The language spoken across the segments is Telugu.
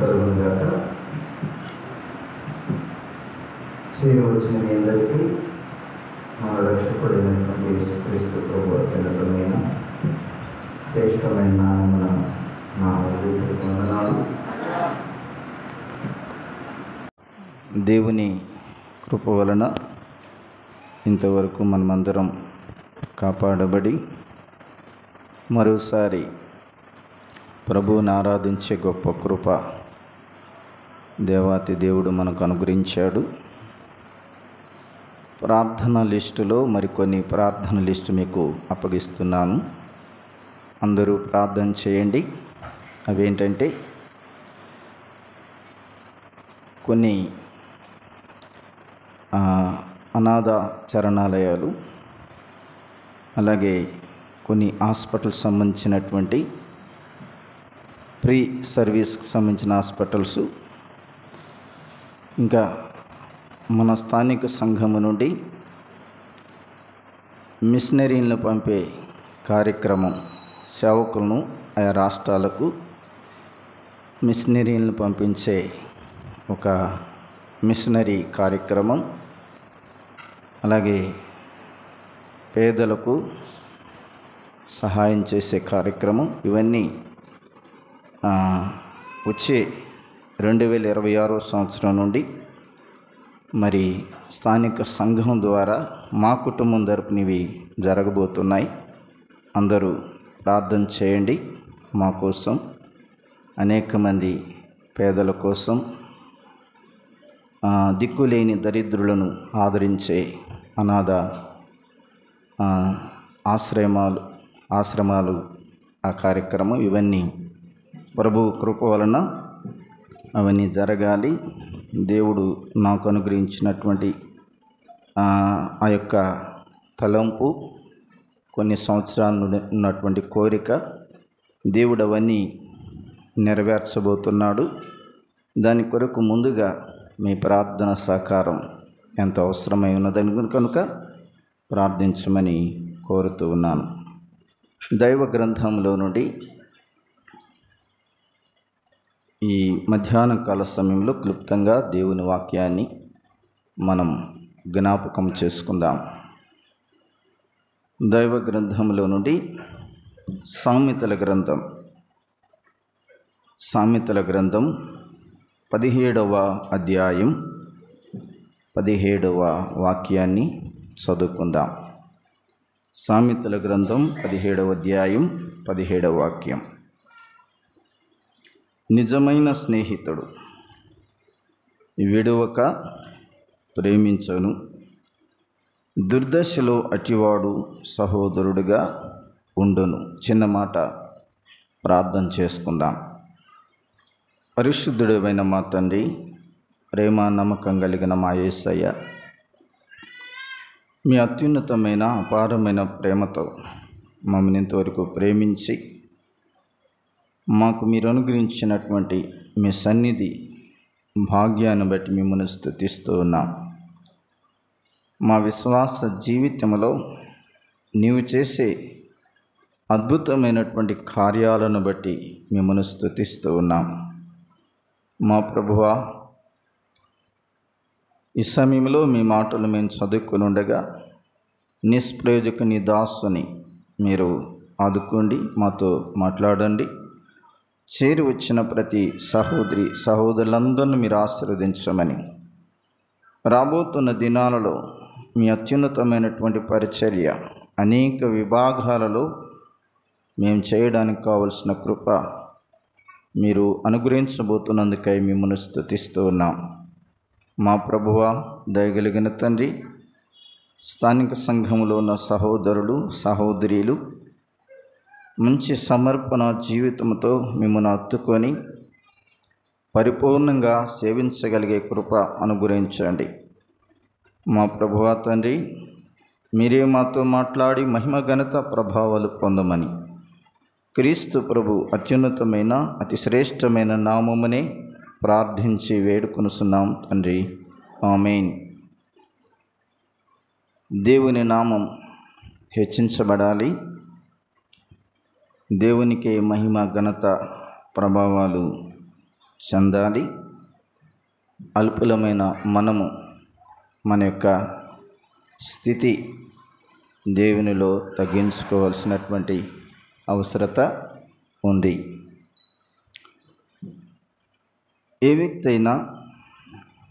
కలుగుగాక. చేరి వచ్చిన మీ అందరికీ మన రక్షకుడైనటువంటి యేసుక్రీస్తు ప్రభు అత్యున్నతమైన శ్రేష్టమైన నామమున నా వందనాలు. దేవుని కృప వలన ఇంతవరకు మనమందరం కాపాడబడి మరోసారి ప్రభువుని ఆరాధించే గొప్ప కృప దేవాతి దేవుడు మనకు అనుగ్రహించాడు. ప్రార్థన లిస్టులో మరికొన్ని ప్రార్థన లిస్టు మీకు అప్పగిస్తున్నాను. అందరూ ప్రార్థన చేయండి. అవేంటంటే కొన్ని అనాథ చరణాలయాలు, అలాగే కొన్ని హాస్పిటల్స్ సంబంధించినటువంటి ప్రీ సర్వీస్కి సంబంధించిన హాస్పిటల్స్, ఇంకా మన స్థానిక సంఘము నుండి మిషనరీలను పంపే కార్యక్రమం, సేవకులను ఆయా రాష్ట్రాలకు మిషనరీలను పంపించే ఒక మిషనరీ కార్యక్రమం, అలాగే పేదలకు సహాయం చేసే కార్యక్రమం, ఇవన్నీ వచ్చే 2026 సంవత్సరం నుండి మరి స్థానిక సంఘం ద్వారా మా కుటుంబం తరపున ఇవి జరగబోతున్నాయి. అందరూ ప్రార్థన చేయండి. మా కోసం, అనేక మంది పేదల కోసం, దిక్కులేని దరిద్రులను ఆదరించే అనాథ ఆశ్రమాలు ఆ కార్యక్రమం, ఇవన్నీ ప్రభు కృప వలన అవన్నీ జరగాలి. దేవుడు నాకు అనుగ్రహించినటువంటి ఆ యొక్క తలంపు, కొన్ని సంవత్సరాల నుండి ఉన్నటువంటి కోరిక, దేవుడు అవన్నీ నెరవేర్చబోతున్నాడు. దాని కొరకు ముందుగా మీ ప్రార్థన సహకారం ఎంత అవసరమై ఉన్నదని కనుక ప్రార్థించమని కోరుతూ ఉన్నాను. దైవ గ్రంథంలో నుండి ఈ మధ్యాహ్న కాల సమయంలో క్లుప్తంగా దేవుని వాక్యాన్ని మనం జ్ఞాపకం చేసుకుందాం. దైవ గ్రంథంలో నుండి సామెతల గ్రంథం 17వ అధ్యాయం 17వ వాక్యాన్ని చదువుకుందాం. సామెతల గ్రంథం 17వ అధ్యాయం 17వ వాక్యం. నిజమైన స్నేహితుడు విడువక ప్రేమించను, దుర్దశలో అటివాడు సహోదరుడుగా ఉండును. చిన్న మాట ప్రార్థన చేసుకుందాం. పరిశుద్ధుడైన మా తండ్రి, ప్రేమ నమ్మకం కలిగిన మా యేసయ్య, మీ అత్యున్నతమైన అపారమైన ప్రేమతో మమ్మల్ని ఇంతవరకు ప్రేమించి మాకు మీరు అనుగ్రహించినటువంటి మీ సన్నిధి భాగ్యాన్ని బట్టి మిమ్మల్ని స్తుతిస్తూ ఉన్నాం. మా విశ్వాస జీవితంలో నీవు చేసే అద్భుతమైనటువంటి కార్యాలను బట్టి మిమ్మల్ని స్తుతిస్తూ ఉన్నాం. మా ప్రభువా, ఈ సమయంలో మీ మాటలు మేము చదువుకుని ఉండగా నిష్ప్రయోజక నీ దాసుని మీరు ఆదుకోండి, మాతో మాట్లాడండి. చేరి వచ్చిన ప్రతి సహోదరులందరినీ మీరు ఆశీర్వదించమని, రాబోతున్న దినాలలో మీ అత్యున్నతమైనటువంటి పరిచర్య అనేక విభాగాలలో మేము చేయడానికి కావలసిన కృప మీరు అనుగ్రహించబోతున్నందుకై మిమ్మల్ని స్తుతిస్తూ ఉన్నాం. మా ప్రభువా, దయగలిగిన తండ్రి, స్థానిక సంఘంలో ఉన్న సహోదరులు సహోదరీలు మంచి సమర్పణ జీవితంతో మిమ్మల్ని హత్తుకొని పరిపూర్ణంగా సేవించగలిగే కృప అనుగ్రహించండి. మా ప్రభువా తండ్రి, మీరే మాతో మాట్లాడి మహిమ ఘనత ప్రభావాలు పొందమని క్రీస్తు ప్రభు అత్యున్నతమైన అతి శ్రేష్టమైన నామమునే ప్రార్థించి వేడుకొనుచున్నాం తండ్రి, ఆమేన్. దేవుని నామం హెచ్చించబడాలి. దేవునికే మహిమ ఘనత ప్రభావాలు చెందాలి. అల్పులమైన మనము మన యొక్క స్థితి దేవునిలో తగ్గించుకోవాల్సినటువంటి అవసరత ఉంది. ఏ వ్యక్తి అయినా,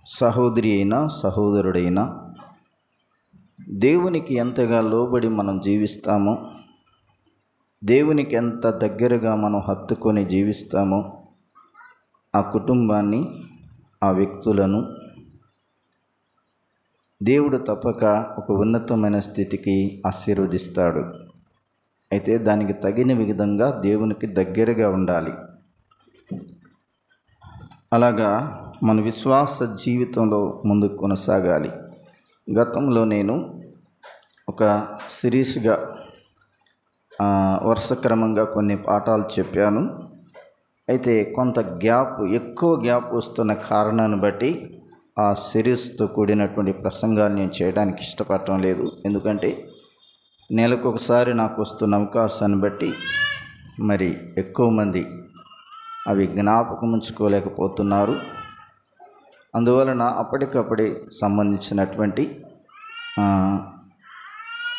సహోదరి అయినా, సహోదరుడైనా దేవునికి ఎంతగా లోబడి మనం జీవిస్తామో, దేవునికి ఎంత దగ్గరగా మనం హత్తుకొని జీవిస్తామో ఆ కుటుంబాన్ని, ఆ వ్యక్తులను దేవుడు తప్పక ఒక ఉన్నతమైన స్థితికి ఆశీర్వదిస్తాడు. అయితే దానికి తగిన విధంగా దేవునికి దగ్గరగా ఉండాలి. అలాగా మన విశ్వాస జీవితంలో ముందుకు కొనసాగాలి. గతంలో నేను ఒక సిరీస్గా వరుస క్రమంగా కొన్ని పాఠాలు చెప్పాను. అయితే కొంత ఎక్కువ గ్యాప్ వస్తున్న కారణాన్ని బట్టి ఆ సిరీస్తో కూడినటువంటి ప్రసంగాలు నేను చేయడానికి ఇష్టపడటం లేదు. ఎందుకంటే నెలకొకసారి నాకు వస్తున్న అవకాశాన్ని బట్టి మరి ఎక్కువ మంది అవి జ్ఞాపకం ఉంచుకోలేకపోతున్నారు. అందువలన అప్పటికప్పుడే సంబంధించినటువంటి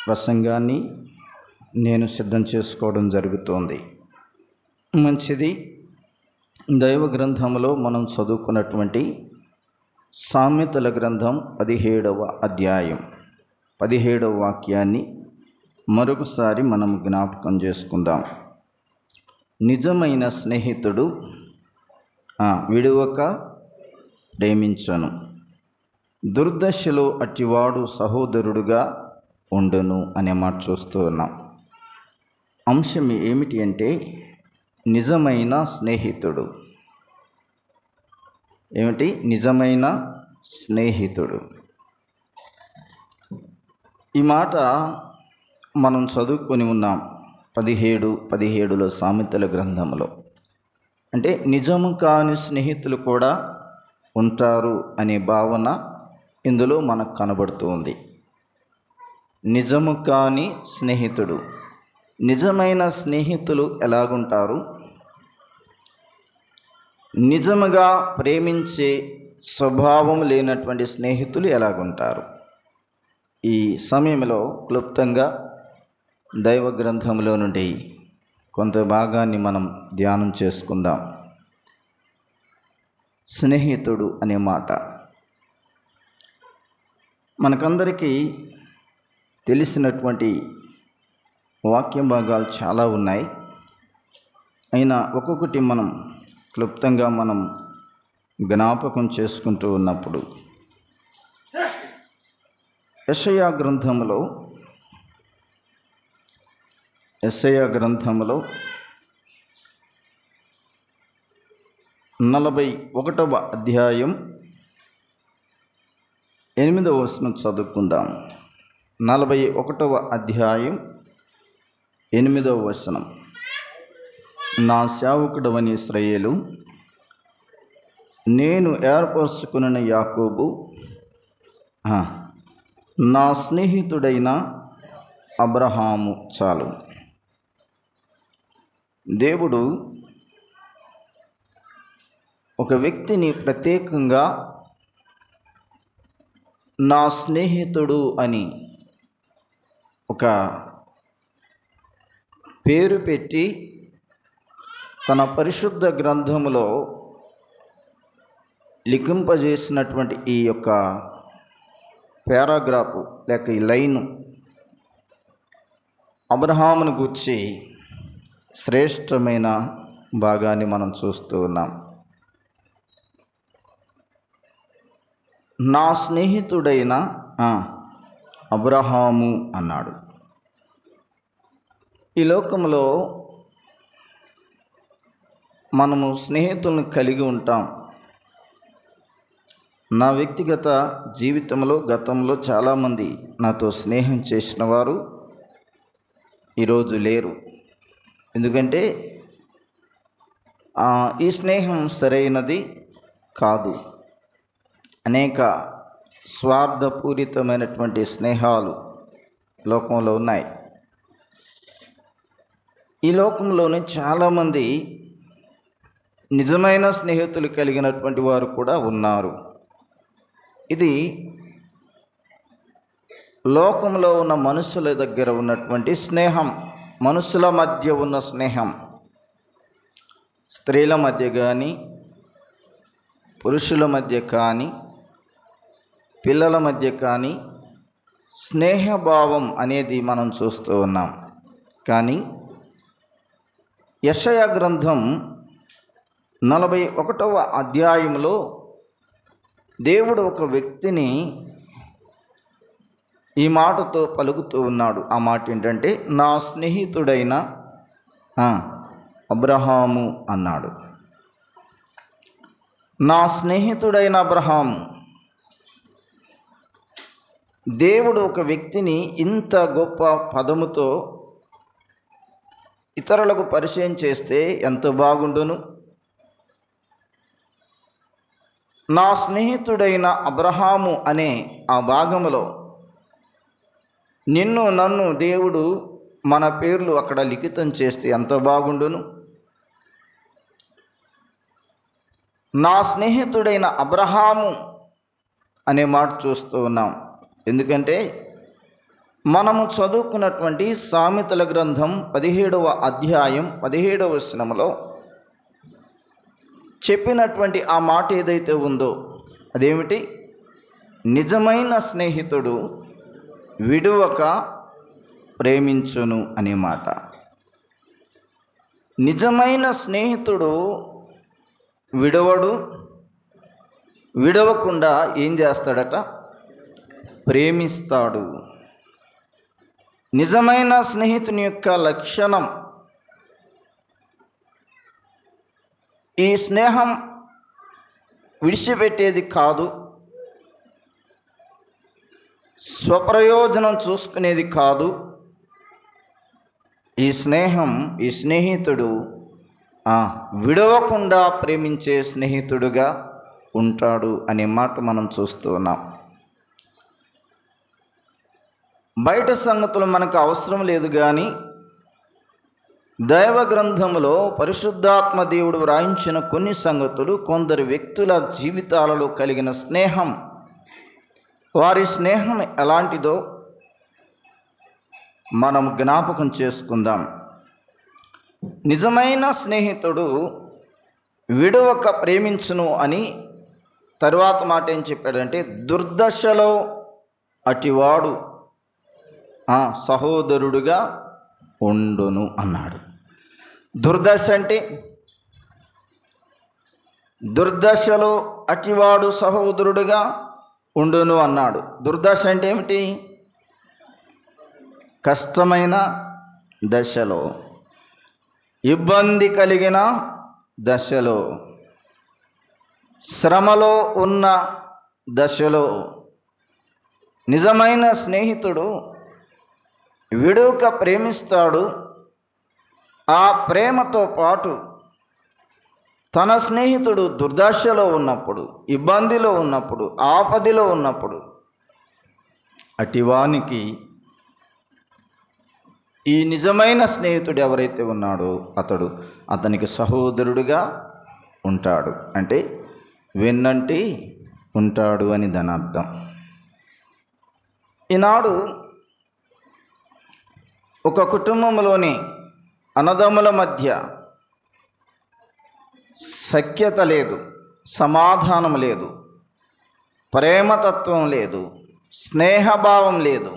ప్రసంగాన్ని నేను సిద్ధం చేసుకోవడం జరుగుతోంది. మంచిది. దైవ గ్రంథంలో మనం చదువుకున్నటువంటి సామెతల గ్రంథం 17వ అధ్యాయం 17వ వాక్యాన్ని మరొకసారి మనం జ్ఞాపకం చేసుకుందాం. నిజమైన స్నేహితుడు విడువక ప్రేమించను, దుర్దశలో అట్టివాడు సహోదరుడుగా ఉండును అనే మాట చూస్తూ ఉన్నాం. అంశం ఏమిటి అంటే నిజమైన స్నేహితుడు. ఏమిటి? నిజమైన స్నేహితుడు. ఈ మాట మనం చదువుకొని ఉన్నాం 17:17 సామెతల గ్రంథంలో. అంటే నిజము కాని స్నేహితులు కూడా ఉంటారు అనే భావన ఇందులో మనకు కనబడుతుంది. నిజము కాని స్నేహితుడు. నిజమైన స్నేహితులు ఎలాగుంటారు? నిజముగా ప్రేమించే స్వభావం లేనటువంటి స్నేహితులు ఎలాగుంటారు? ఈ సమయంలో క్లుప్తంగా దైవ గ్రంథంలో నుండి కొంత భాగాన్ని మనం ధ్యానం చేసుకుందాం. స్నేహితుడు అనే మాట మనకందరికీ తెలిసినటువంటి వాక్య భాగాలు చాలా ఉన్నాయి. అయినా ఒక్కొక్కటి మనం క్లుప్తంగా మనం జ్ఞాపకం చేసుకుంటూ ఉన్నప్పుడు యెషయా గ్రంథంలో 41వ అధ్యాయం 8వ వచనం చదువుకుందాం. 41వ అధ్యాయం 8వ వచనం. నా సేవకుడవని ఇశ్రాయేలు, నేను ఏర్పరచుకున్న యాకోబు, నా స్నేహితుడైన అబ్రహాము చాలు. దేవుడు ఒక వ్యక్తిని ప్రత్యేకంగా నా స్నేహితుడు అని ఒక పేరు పెట్టి తన పరిశుద్ధ గ్రంథములో లిఖింపజేసినటువంటి ఈ యొక్క పారాగ్రాఫ్ లేక ఈ లైను అబ్రహామును గూర్చి శ్రేష్టమైన భాగాన్ని మనం చూస్తూ ఉన్నాం. నా స్నేహితుడైన అబ్రహాము అన్నాడు. ఈ లోకంలో మనము స్నేహితులను కలిగి ఉంటాం. నా వ్యక్తిగత జీవితంలో గతంలో చాలామంది నాతో స్నేహం చేసిన వారు ఈరోజు లేరు. ఎందుకంటే ఈ స్నేహం సరైనది కాదు. అనేక స్వార్థపూరితమైనటువంటి స్నేహాలు లోకంలో ఉన్నాయి. ఈ లోకంలోనే చాలామంది నిజమైన స్నేహితులు కలిగినటువంటి వారు కూడా ఉన్నారు. ఇది లోకంలో ఉన్న మనుషుల దగ్గర ఉన్నటువంటి స్నేహం, మనుషుల మధ్య ఉన్న స్నేహం. స్త్రీల మధ్య కానీ, పురుషుల మధ్య కానీ, పిల్లల మధ్య కానీ స్నేహభావం అనేది మనం చూస్తూ ఉన్నాం. కానీ యెషయా గ్రంథం 41వ అధ్యాయంలో దేవుడు ఒక వ్యక్తిని ఈ మాటతో పలుకుతూ ఉన్నాడు. ఆ మాట ఏంటంటే, నా స్నేహితుడైన అబ్రహాము అన్నాడు. నా స్నేహితుడైన అబ్రహాము. దేవుడు ఒక వ్యక్తిని ఇంత గొప్ప పదముతో ఇతరులకు పరిచయం చేస్తే ఎంత బాగుండును. నా స్నేహితుడైన అబ్రహాము అనే ఆ భాగములో నిన్ను నన్ను దేవుడు మన పేర్లు అక్కడ లిఖితం చేస్తే ఎంత బాగుండును. నా స్నేహితుడైన అబ్రహాము అనే మాట చూస్తూ ఉన్నాం. ఎందుకంటే మనము చదువుకున్నటువంటి సామెతల గ్రంథం 17వ అధ్యాయం 17వ వచనంలో చెప్పినటువంటి ఆ మాట ఏదైతే ఉందో అదేమిటి? నిజమైన స్నేహితుడు విడువక ప్రేమించును అనే మాట. నిజమైన స్నేహితుడు విడవకుండా ఏం చేస్తాడట? ప్రేమిస్తాడు. నిజమైన స్నేహితుని యొక్క లక్షణం, ఈ స్నేహం విడిచిపెట్టేది కాదు, స్వప్రయోజనం చూసుకునేది కాదు. ఈ స్నేహితుడు విడవకుండా ప్రేమించే స్నేహితుడుగా ఉంటాడు అనే మాట మనం చూస్తూ ఉన్నాం. బయట సంగతులు మనకు అవసరం లేదు, కానీ దైవ గ్రంథములో పరిశుద్ధాత్మ దేవుడు వ్రాయించిన కొన్ని సంగతులు, కొందరు వ్యక్తుల జీవితాలలో కలిగిన స్నేహం, వారి స్నేహం ఎలాంటిదో మనం జ్ఞాపకం చేసుకుందాం. నిజమైన స్నేహితుడు విడువక ప్రేమించును అని తరువాత మాట ఏం చెప్పాడంటే, దుర్దశలో అటివాడు సహోదరుడుగా ఉండును అన్నాడు. దుర్దశ అంటే, దుర్దశలో అటివాడు సహోదరుడుగా ఉండును అన్నాడు. దుర్దశ అంటే ఏమిటి? కష్టమైన దశలో, ఇబ్బంది కలిగిన దశలో, శ్రమలో ఉన్న దశలో నిజమైన స్నేహితుడు విడువక ప్రేమిస్తాడు. ఆ ప్రేమతో పాటు తన స్నేహితుడు దుర్దశలో ఉన్నప్పుడు, ఇబ్బందిలో ఉన్నప్పుడు, ఆపదలో ఉన్నప్పుడు అటివానికి ఈ నిజమైన స్నేహితుడు ఎవరైతే ఉన్నాడో అతనికి సహోదరుడుగా ఉంటాడు. అంటే వెన్నంటి ఉంటాడు అని దాని అర్థం. ఈనాడు ఒక కుటుంబంలోని అన్నదమ్ముల మధ్య సఖ్యత లేదు, సమాధానం లేదు, ప్రేమతత్వం లేదు, స్నేహభావం లేదు.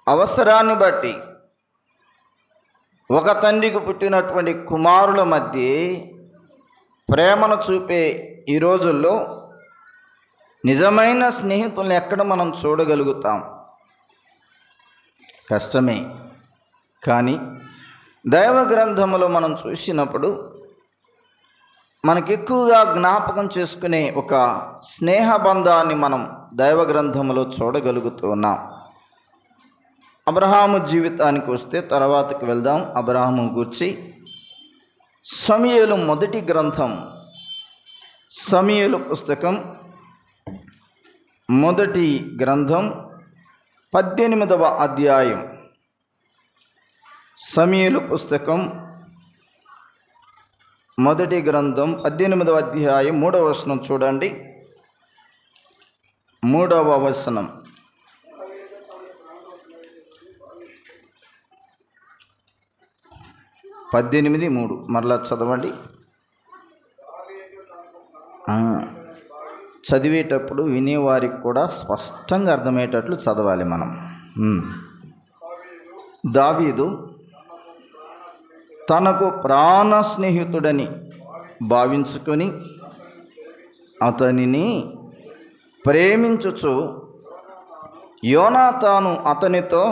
అవసరాన్ని బట్టి ఒక తండ్రికి పుట్టినటువంటి కుమారుల మధ్య ప్రేమను చూపే ఈ రోజుల్లో నిజమైన స్నేహితుల్ని ఎక్కడ మనం చూడగలుగుతాం? కష్టమే. కానీ దైవ గ్రంథములో మనం చూసినప్పుడు మనకి ఎక్కువగా జ్ఞాపకం చేసుకునే ఒక స్నేహబంధాన్ని మనం దైవ గ్రంథములో చూడగలుగుతున్నాం. అబ్రహాము జీవితానికి వస్తే తర్వాతకి వెళ్దాం. అబ్రహాము గురించి సమూయేలు మొదటి గ్రంథం, సమూయేలు పుస్తకం మొదటి గ్రంథం 18వ అధ్యాయం. సమూయేలు పుస్తకం మొదటి గ్రంథం 18వ అధ్యాయం 3వ వచనం చూడండి. 3వ వచనం. పద్దెనిమిది 3 మరలా చదవండి. చదివేటప్పుడు వినేవారికి కూడా స్పష్టంగా అర్థమయ్యేటట్లు చదవాలి మనం. దావీదు తనకు ప్రాణ స్నేహితుడని భావించుకొని అతనిని ప్రేమించుచు యోనాతాను అతనితో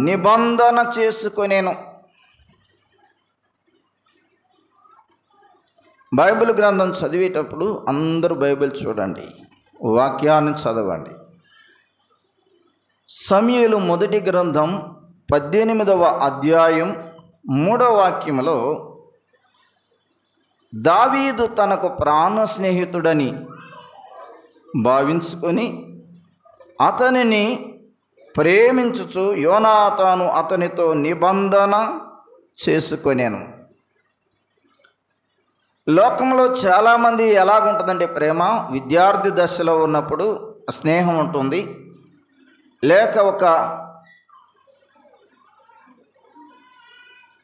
నిబంధన చేసుకొనేను. బైబిల్ గ్రంథం చదివేటప్పుడు అందరూ బైబిల్ చూడండి, వాక్యాన్ని చదవండి. సమూయేలు మొదటి గ్రంథం 18వ అధ్యాయం 3వ వాక్యంలో దావీదు తనకు ప్రాణ స్నేహితుడని భావించుకొని అతనిని ప్రేమించుచు యోనాతాను అతనితో నిబంధన చేసుకొనేను. లోకంలో చాలామంది ఎలాగుంటుందంటే ప్రేమ, విద్యార్థి దశలో ఉన్నప్పుడు స్నేహం ఉంటుంది, లేక ఒక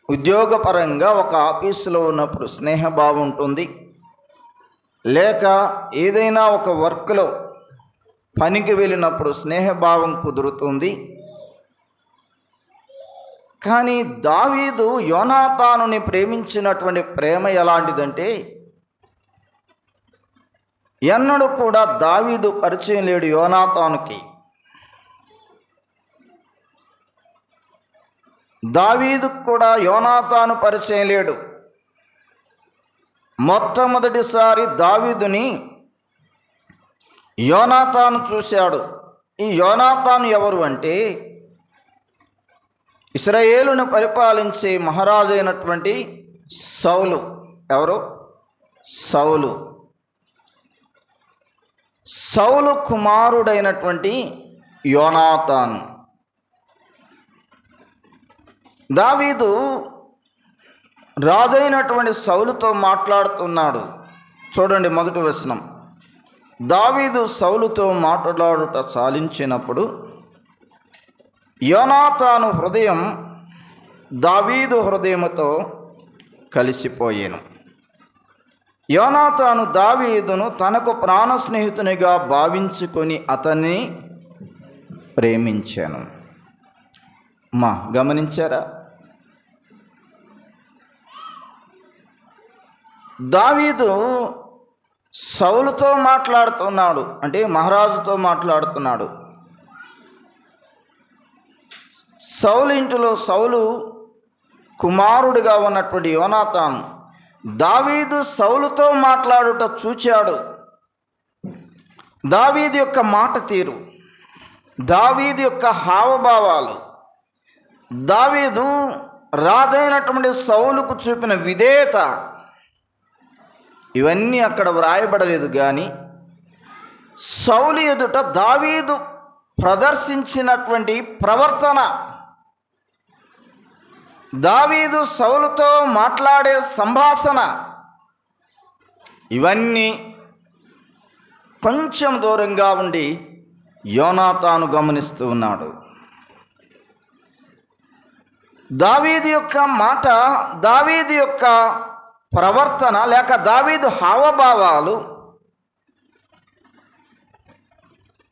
ఉద్యోగపరంగా ఒక ఆఫీసులో ఉన్నప్పుడు స్నేహభావం ఉంటుంది, లేక ఏదైనా ఒక వర్క్లో పనికి వెళ్ళినప్పుడు స్నేహభావం కుదురుతుంది. కానీ దావీదు యోనాతానుని ప్రేమించినటువంటి ప్రేమ ఎలాంటిదంటే, ఎన్నడూ కూడా దావీదు పరిచయం లేడు యోనాతానుకి. దావీదుకు కూడా యోనాతాను పరిచయం లేడు. మొట్టమొదటిసారి దావీదుని యోనాతాను చూశాడు. ఈ యోనాతాను ఎవరు అంటే, ఇశ్రాయేలును పరిపాలించే మహారాజు అయినటువంటి సౌలు. ఎవరు? సౌలు. సౌలు కుమారుడైనటువంటి యోనాతాను. దావీదు రాజైనటువంటి సౌలుతో మాట్లాడుతున్నాడు. చూడండి మొదటి వచనం. దావీదు సౌలుతో మాట్లాడుట చాలించినప్పుడు యోనాతాను హృదయం దావీదు హృదయముతో కలిసిపోయాను. యోనాతాను దావీదును తనకు ప్రాణ స్నేహితునిగా భావించుకొని అతన్ని ప్రేమించాను. గమనించారా? దావీదు సౌలుతో మాట్లాడుతున్నాడు, అంటే మహారాజుతో మాట్లాడుతున్నాడు. సౌలు ఇంటిలో సౌలు కుమారుడిగా ఉన్నటువంటి యోనాతాను దావీదు సౌలుతో మాట్లాడుట చూచాడు. దావీదు యొక్క మాట తీరు, దావీదు యొక్క హావభావాలు, దావీదు రాజైనటువంటి సౌలుకు చూపిన విధేయత, ఇవన్నీ అక్కడ వ్రాయబడలేదు. కానీ సౌలు ఎదుట దావీదు ప్రదర్శించినటువంటి ప్రవర్తన, దావీదు సౌలుతో మాట్లాడే సంభాషణ, ఇవన్నీ కొంచెం దూరంగా ఉండి యోనాతాను గమనిస్తూ ఉన్నాడు. దావీదు యొక్క మాట, దావీదు యొక్క ప్రవర్తన, లేక దావీదు హావభావాలు,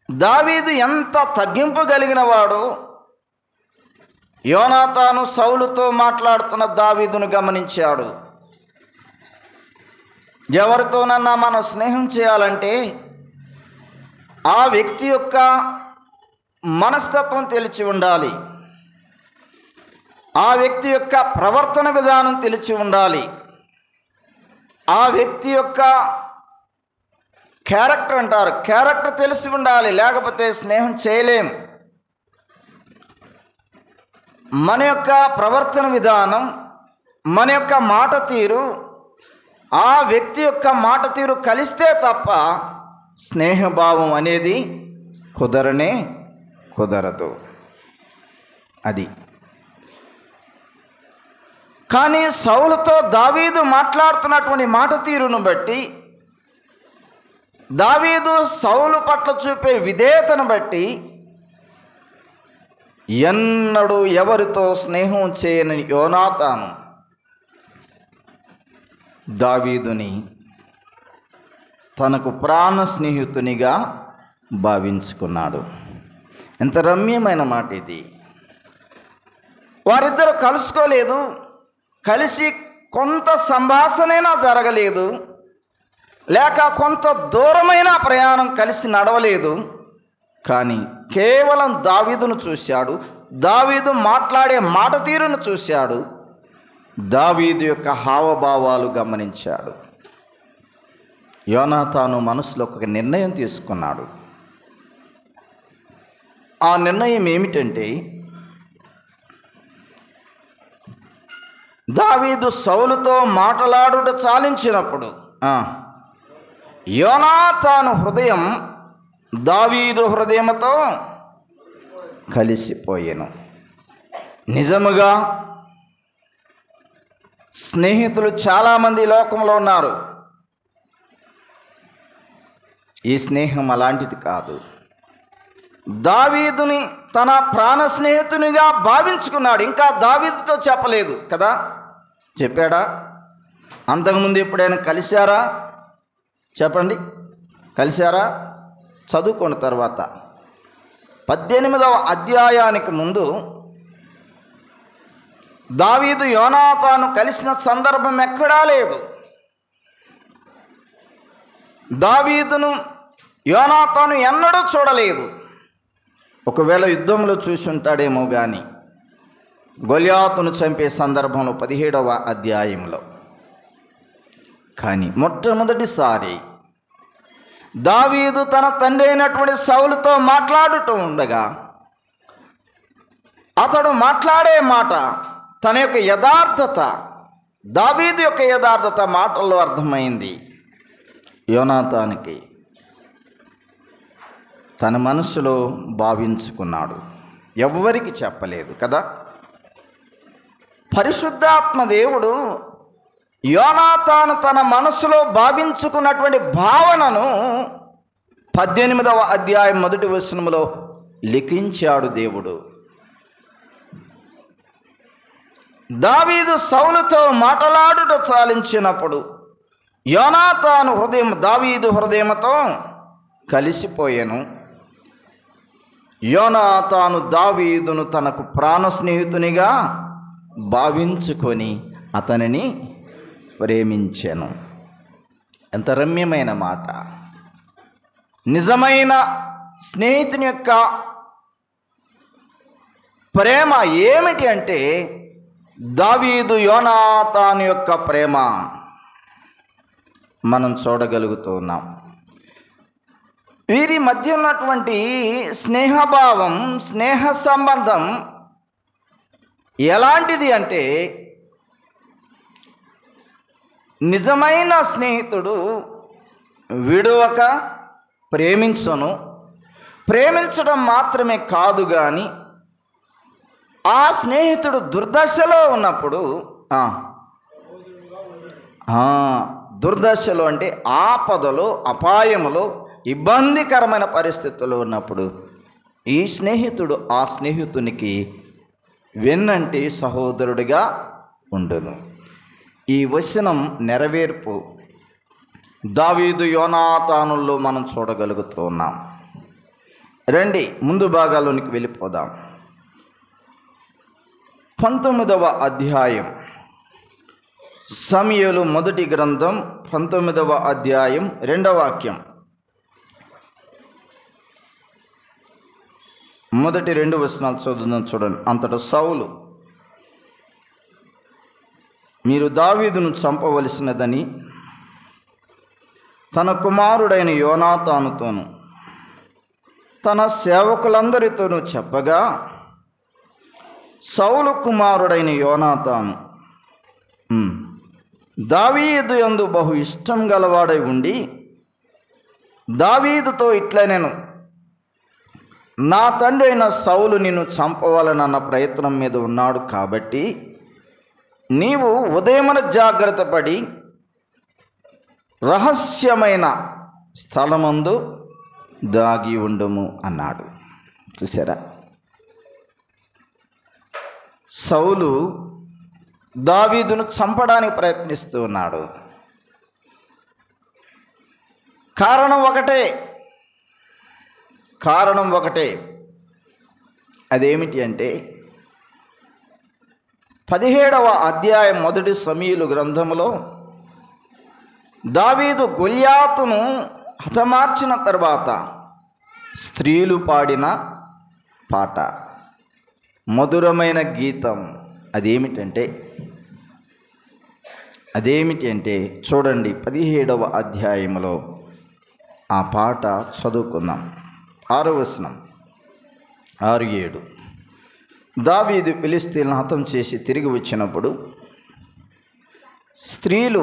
దావీదు ఎంత తగ్గింపు కలిగిన వాడు, యోనాతాను సౌలుతో మాట్లాడుతున్న దావీదును గమనించాడు. ఎవరితోనన్నా మనం స్నేహం చేయాలంటే ఆ వ్యక్తి యొక్క మనస్తత్వం తెలిసి ఉండాలి, ఆ వ్యక్తి యొక్క ప్రవర్తన విధానం తెలిసి ఉండాలి, ఆ వ్యక్తి యొక్క క్యారెక్టర్ అంటారు, క్యారెక్టర్ తెలిసి ఉండాలి. లేకపోతే స్నేహం చేయలేం. మన యొక్క ప్రవర్తన విధానం, మన యొక్క మాట తీరు, ఆ వ్యక్తి యొక్క మాట తీరు కలిస్తే తప్ప స్నేహభావం అనేది కుదరదు. అది కానీ సౌలుతో దావీదు మాట్లాడుతున్నటువంటి మాట తీరును బట్టి, దావీదు సౌలు పట్ల చూపే విధేయతను బట్టి ఎన్నడూ ఎవరితో స్నేహం చేయని యోనాతాను దావీదుని తనకు ప్రాణ స్నేహితునిగా భావించుకున్నాడు. ఎంత రమ్యమైన మాట ఇది. వారిద్దరూ కలుసుకోలేదు, కలిసి కొంత సంభాషణైనా జరగలేదు, లేక కొంత దూరమైన ప్రయాణం కలిసి నడవలేదు. కానీ కేవలం దావీదును చూశాడు, దావీదు మాట్లాడే మాట తీరును చూశాడు, దావీదు యొక్క హావభావాలు గమనించాడు. యోనాతాను మనసులో ఒక నిర్ణయం తీసుకున్నాడు. ఆ నిర్ణయం ఏమిటంటే, దావీదు సౌలుతో మాట్లాడుట చాలించినప్పుడు యోనాతాను హృదయం దావీదు హృదయంతో కలిసిపోయెను. నిజముగా స్నేహితులు చాలామంది లోకంలో ఉన్నారు. ఈ స్నేహం అలాంటిది కాదు. దావీదుని తన ప్రాణ స్నేహితునిగా భావించుకున్నాడు. ఇంకా దావీదుతో చెప్పలేదు కదా, చెప్పాడా? అంతకుముందు ఎప్పుడైనా కలిశారా? చెప్పండి, కలిశారా? చదువుకున్న తర్వాత 18వ అధ్యాయానికి ముందు దావీదు యోనాతాను కలిసిన సందర్భం ఎక్కడా లేదు. దావీదును యోనాతాను ఎన్నడూ చూడలేదు. ఒకవేళ యుద్ధంలో చూసి ఉంటాడేమో కానీ గొల్యాతును చంపే సందర్భంలో 17వ అధ్యాయంలో. కానీ మొట్టమొదటిసారి దావీదు తన తండ్రి అయినటువంటి సౌలుతో మాట్లాడుతూ ఉండగా అతడు మాట్లాడే మాట, తన యొక్క యథార్థత, దావీదు యొక్క యథార్థత మాటల్లో అర్థమైంది యోనాతానుకి. తన మనసులో భావించుకున్నాడు, ఎవ్వరికి చెప్పలేదు కదా. పరిశుద్ధాత్మ దేవుడు యోనాతాను తన మనసులో భావించుకున్నటువంటి భావనను 18వ అధ్యాయం 1వ వచనములో లిఖించాడు దేవుడు. దావీదు సౌలుతో మాట్లాడుట చాలించినప్పుడు యోనాతాను హృదయం దావీదు హృదయంతో కలిసిపోయెను. యోనాతాను దావీదును తనకు ప్రాణ స్నేహితునిగా భావించుకొని అతనిని ప్రేమించెను. ఎంత రమ్యమైన మాట. నిజమైన స్నేహితుని యొక్క ప్రేమ ఏమిటి అంటే, దావీదు యోనాతాను యొక్క ప్రేమ మనం చూడగలుగుతున్నాం. వీరి మధ్య ఉన్నటువంటి స్నేహభావం, స్నేహ సంబంధం ఎలాంటిది అంటే, నిజమైన స్నేహితుడు విడువక ప్రేమించును. ప్రేమించడం మాత్రమే కాదు కానీ ఆ స్నేహితుడు దుర్దశలో ఉన్నప్పుడు, దుర్దశలో అంటే ఆపదలో, అపాయములో, ఇబ్బందికరమైన పరిస్థితుల్లో ఉన్నప్పుడు ఈ స్నేహితుడు ఆ స్నేహితునికి వెన్నంటి సహోదరుడిగా ఉండును. ఈ వచనం నెరవేర్పు దావీదు యోనాతానుల్లో మనం చూడగలుగుతున్నాం. రండి ముందు భాగాల్లోనికి వెళ్ళిపోదాం. 19వ అధ్యాయం, సమూయేలు మొదటి గ్రంథం 19వ అధ్యాయం 2వ వాక్యం. మొదటి 2 వచనాలు చదువుదాం, చూడండి. అంతటా సౌలు, మీరు దావీదును చంపవలసినదని తన కుమారుడైన యోనాతానుతోను తన సేవకులందరితోనూ చెప్పగా, సౌలు కుమారుడైన యోనాతాను దావీదు యందు బహు ఇష్టం గలవాడై ఉండి దావీదుతో ఇట్లనెను, నా తండ్రి అయిన సౌలు నిన్ను చంపవాలనన్న ప్రయత్నం మీద ఉన్నాడు కాబట్టి నీవు ఉదయమున జాగ్రత్త పడి రహస్యమైన స్థలమందు దాగి ఉండుము అన్నాడు. చూసారా, సౌలు దావీదును చంపడానికి ప్రయత్నిస్తూ ఉన్నాడు. కారణం ఒకటే. అదేమిటి అంటే 17వ అధ్యాయం మొదటి సమూయేలు గ్రంథంలో దావీదు గొల్యాతును హతమార్చిన తర్వాత స్త్రీలు పాడిన పాట, మధురమైన గీతం. అదేమిటి అంటే చూడండి, 17వ అధ్యాయంలో ఆ పాట చదువుకుందాం. 6వ వచనం, 6-7. దావీదు ఫిలిష్తీయులను హతం చేసి తిరిగి వచ్చినప్పుడు స్త్రీలు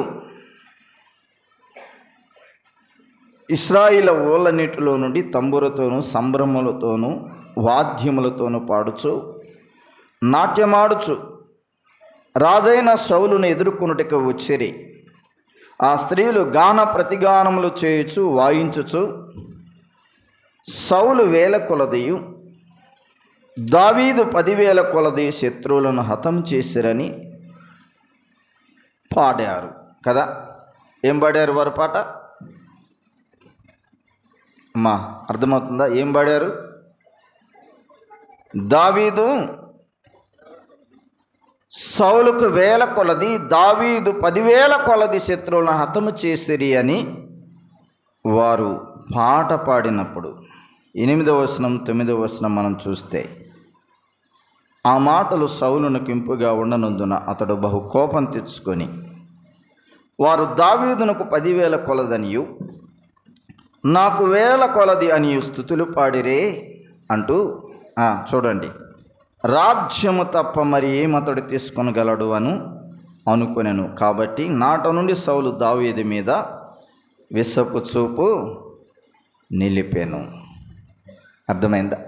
ఇశ్రాయేలు ఊళ్ళన్నిటిలో నుండి తంబురతోనూ సంభ్రమలతోనూ వాద్యములతోనూ పాడుచు నాట్యమాడుచు రాజైన సౌలును ఎదుర్కొనుటకు వచ్చిరి. ఆ స్త్రీలు గాన ప్రతిగానములు చేయుచు వాయించుచు సౌలు 1000 కొలదియు దావీదు 10,000 కొలది శత్రువులను హతం చేసిరని పాడారు కదా. ఏం పాడారు వారు పాట? అమ్మా అర్థమవుతుందా? ఏం పాడారు? దావీదు సౌలుకు 1000 కొలది, దావీదు 10,000 కొలది శత్రువులను హతము చేసిరి అని వారు పాట పాడినప్పుడు 8వ వచనం 9వ వచనం మనం చూస్తే, ఆ మాటలు సౌలును కింపుగా ఉండనందున అతడు బహు కోపం తెచ్చుకొని వారు దావీదునకు 10,000 కొలదనియు నాకు 1000 కొలది అనియు స్తుతులు పాడిరే అంటూ చూడండి, రాజ్యము తప్ప మరి ఏమతడు తీసుకొనగలడు అని అనుకొనెను. కాబట్టి నాట నుండి సౌలు దావీదు మీద విసపు చూపు నిలిపెను. అర్థమైందా?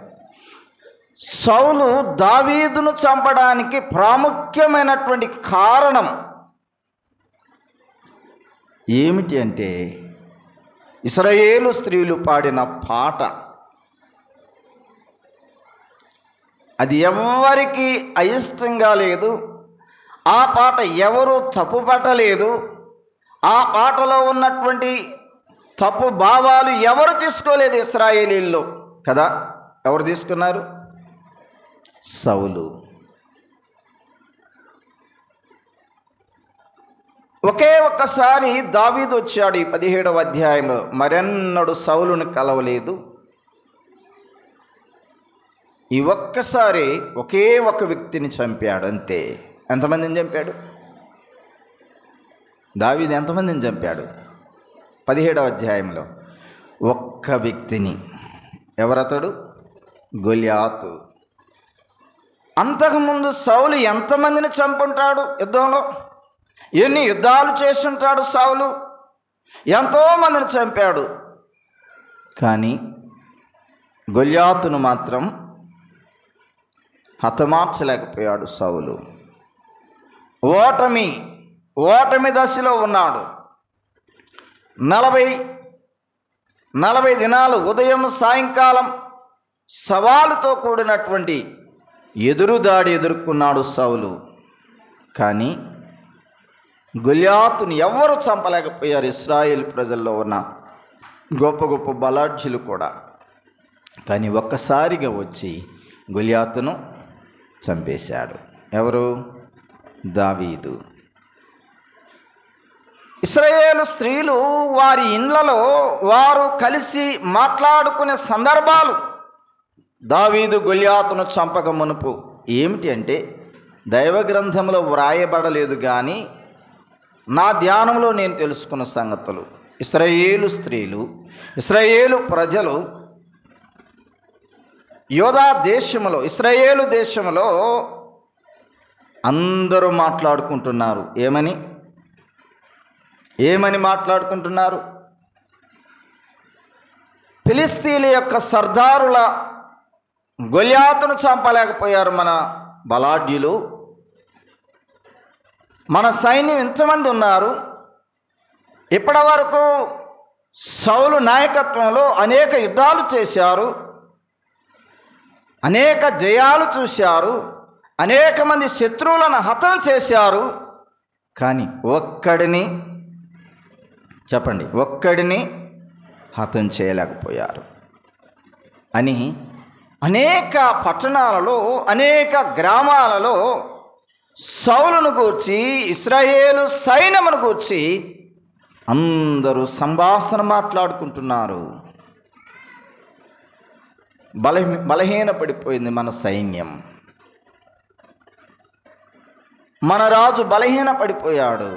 సౌలు దావీదును చంపడానికి ప్రాముఖ్యమైనటువంటి కారణం ఏమిటి అంటే ఇశ్రాయేలు స్త్రీలు పాడిన పాట. అది ఎవరికి అయిష్టంగా లేదు. ఆ పాట ఎవరు తప్పుపట్టలేదు. ఆ పాటలో ఉన్నటువంటి తప్పు భావాలు ఎవరు తీసుకోలేదు ఇశ్రాయేలీల్లో కదా. ఎవరు తీసుకున్నారు? సౌలు. ఒకే ఒక్కసారి దావీదు వచ్చాడు ఈ 17వ అధ్యాయంలో. మరెన్నడు సౌలును కలవలేదు. ఈ ఒక్కసారి ఒకే ఒక వ్యక్తిని చంపాడు అంతే. ఎంతమందిని చంపాడు? దావీదు ఎంతమందిని చంపాడు? 17వ అధ్యాయంలో ఒక్క వ్యక్తిని. ఎవరతడు? గొల్యాతు. అంతకుముందు సౌలు ఎంతమందిని చంపుంటాడు యుద్ధంలో? ఎన్ని యుద్ధాలు చేస్తుంటాడు సౌలు? ఎంతోమందిని చంపాడు. కానీ గొల్యాతును మాత్రం హతమార్చలేకపోయాడు సౌలు. ఓటమి దశలో ఉన్నాడు. 40 దినాలు ఉదయం సాయంకాలం సవాలుతో కూడినటువంటి ఎదురుదాడి ఎదుర్కొన్నాడు సౌలు. కానీ గొల్యాతును ఎవ్వరూ చంపలేకపోయారు. ఇశ్రాయేల్ ప్రజల్లో ఉన్న గొప్ప గొప్ప బలాఢ్యులు కూడా. కానీ ఒక్కసారిగా వచ్చి గొల్యాతును చంపేశాడు. ఎవరు? దావీదు. ఇశ్రాయేలు స్త్రీలు వారి ఇండ్లలో వారు కలిసి మాట్లాడుకునే సందర్భాలు దావీదు గొల్యాతును చంపక మునుపు ఏమిటి అంటే దైవ గ్రంథంలో వ్రాయబడలేదు. కానీ నా ధ్యానంలో నేను తెలుసుకున్న సంగతులు, ఇశ్రాయేలు స్త్రీలు, ఇశ్రాయేలు ప్రజలు యోధా దేశంలో, ఇశ్రాయేలు దేశంలో అందరూ మాట్లాడుకుంటున్నారు. ఏమని మాట్లాడుకుంటున్నారు? ఫిలిష్తీయుల యొక్క సర్దారుల గొల్యాతును చంపలేకపోయారు మన బలాఢ్యులు. మన సైన్యం ఇంతమంది ఉన్నారు. ఇప్పటి వరకు సౌలు నాయకత్వంలో అనేక యుద్ధాలు చేశారు, అనేక జయాలు చూశారు, అనేక మంది శత్రువులను హతం చేశారు. కానీ ఒక్కడిని హతం చేయలేకపోయారు అని అనేక పట్టణాలలో, అనేక గ్రామాలలో సౌలును గూర్చి, ఇశ్రాయేలు సైన్యమును గూర్చి అందరూ సంభాషణ మాట్లాడుకుంటున్నారు. బలహీనపడిపోయింది మన సైన్యం, మన రాజు బలహీనపడిపోయాడు.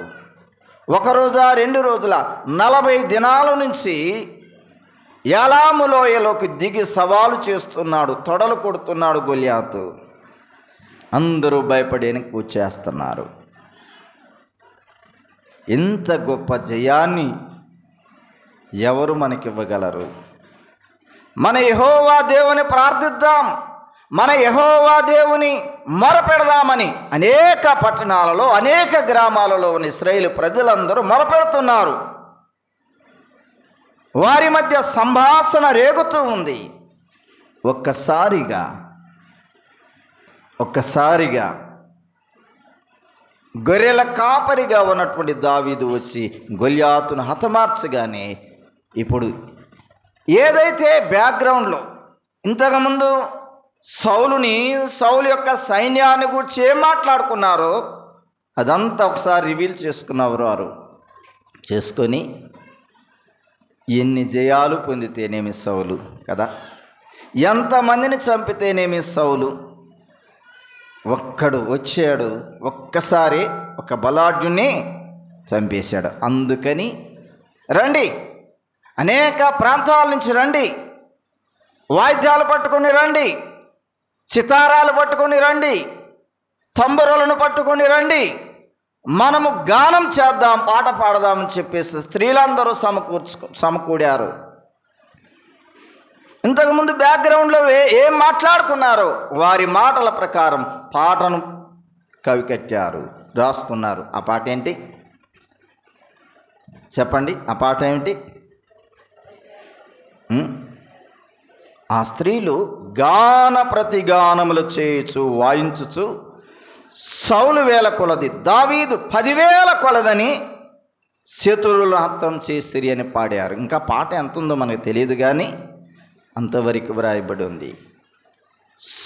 ఒకరోజా 2 రోజుల 40 దినాల నుంచి ఏలాము లోయలోకి దిగి సవాలు చేస్తున్నాడు, తొడలు కొడుతున్నాడు గొల్యాతు. అందరూ భయపడి కూర్చేస్తున్నారు. ఇంత గొప్ప జయాన్ని ఎవరు మనకివ్వగలరు? మన యెహోవా దేవుని ప్రార్థిద్దాం, మన యెహోవా దేవుని మొరపెడదామని అనేక పట్టణాలలో, అనేక గ్రామాలలో ఉన్న ఇశ్రాయేలు ప్రజలందరూ మొరపెడుతున్నారు. వారి మధ్య సంభాషణ రేగుతూ ఉంది. ఒక్కసారిగా గొర్రెల కాపరిగా ఉన్నటువంటి దావీదు వచ్చి గొల్యాతును హతమార్చగానే, ఇప్పుడు ఏదైతే బ్యాక్గ్రౌండ్లో ఇంతకుముందు సౌలు యొక్క సైన్యాన్ని గురించి ఏం మాట్లాడుకున్నారో అదంతా ఒకసారి రివీల్ చేసుకున్నవారు చేసుకొని, ఎన్ని జయాలు పొందితేనేమి సౌలు కదా, ఎంతమందిని చంపితేనేమి సౌలు, ఒక్కడు వచ్చాడు, ఒక్కసారి ఒక బలాఢ్యుని చంపేశాడు. అందుకని రండి, అనేక ప్రాంతాల నుంచి రండి, వాయిద్యాలు పట్టుకొని రండి, సితారాలు పట్టుకొని రండి, తంబురలను పట్టుకొని రండి, మనము గానం చేద్దాం, పాట పాడదామని చెప్పేసి స్త్రీలందరూ సమకూడారు. ఇంతకుముందు బ్యాక్గ్రౌండ్లో ఏం మాట్లాడుకున్నారో వారి మాటల ప్రకారం పాటను కవికట్టారు, రాసుకున్నారు. ఆ పాట ఏంటి చెప్పండి? ఆ పాట ఏమిటి? ఆ స్త్రీలు గాన ప్రతిగానములు చేయుచు వాయించుచు సౌలు 1000 కొలది, దావీదు 10,000 కొలదని శత్రువులను హతం చేసిరి అని పాడారు. ఇంకా పాట ఎంత ఉందో మనకు తెలియదు, కానీ అంతవరకు వ్రాయబడి ఉంది.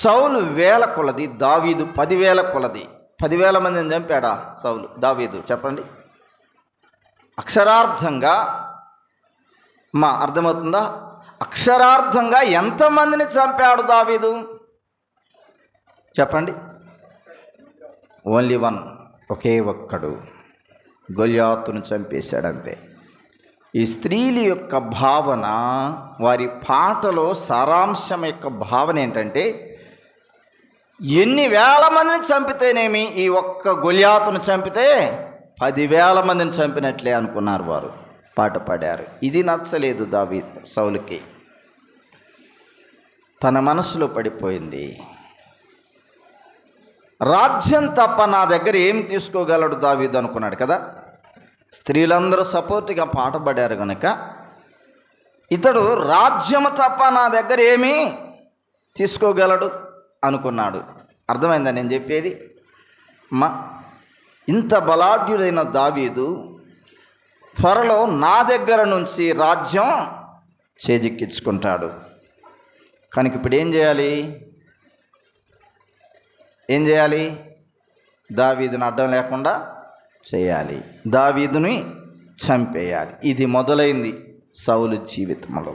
సౌలు 1000 కొలది, దావీదు 10,000 కొలది. 10,000 మందిని చంపాడా దావీదు? చెప్పండి. అక్షరార్థంగా అర్థమవుతుందా? అక్షరార్థంగా ఎంతమందిని చంపాడు దావీదు చెప్పండి? ఓన్లీ 1, ఒకే ఒక్కడు గొల్యాతును చంపేశాడంతే. ఈ స్త్రీల యొక్క భావన, వారి పాటలో సారాంశం యొక్క భావన ఏంటంటే, ఎన్ని వేల మందిని చంపితేనేమి, ఈ ఒక్క గొల్యాతును చంపితే 10,000 మందిని చంపినట్లే అనుకున్నారు వారు, పాట పాడారు. ఇది నచ్చలేదు సౌలుకి, తన మనసులో పడిపోయింది. రాజ్యం తప్ప నా దగ్గర ఏం తీసుకోగలడు దావీదు అనుకున్నాడు కదా. స్త్రీలందరూ సపోర్ట్గా పాట పాడారు కనుక ఇతడు రాజ్యం తప్ప నా దగ్గర ఏమీ తీసుకోగలడు అనుకున్నాడు. అర్థమైందా నేను చెప్పేది? ఇంత బలాఢ్యుడైన దావీదు త్వరలో నా దగ్గర నుంచి రాజ్యం చేజిక్కించుకుంటాడు. కనుక ఇప్పుడు ఏం చేయాలి? దావీదుని అడ్డం లేకుండా చేయాలి, దావీదుని చంపేయాలి. ఇది మొదలైంది సౌలు జీవితంలో.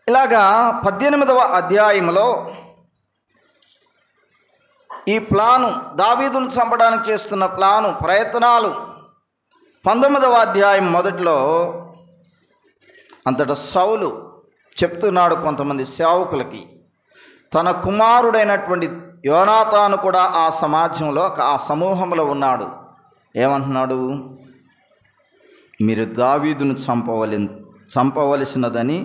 ఇలాగా 18వ అధ్యాయంలో ఈ ప్లాను, దావీదును చంపడానికి చేస్తున్న ప్లాను, ప్రయత్నాలు 19వ అధ్యాయం మొదట్లో అంతటా సౌలు చెప్తున్నాడు కొంతమంది సేవకులకి. తన కుమారుడైనటువంటి యోనాతాను కూడా ఆ సమాజంలో, ఆ సమూహంలో ఉన్నాడు. ఏమంటున్నాడు? మీరు దావీదును చంపవలసినదని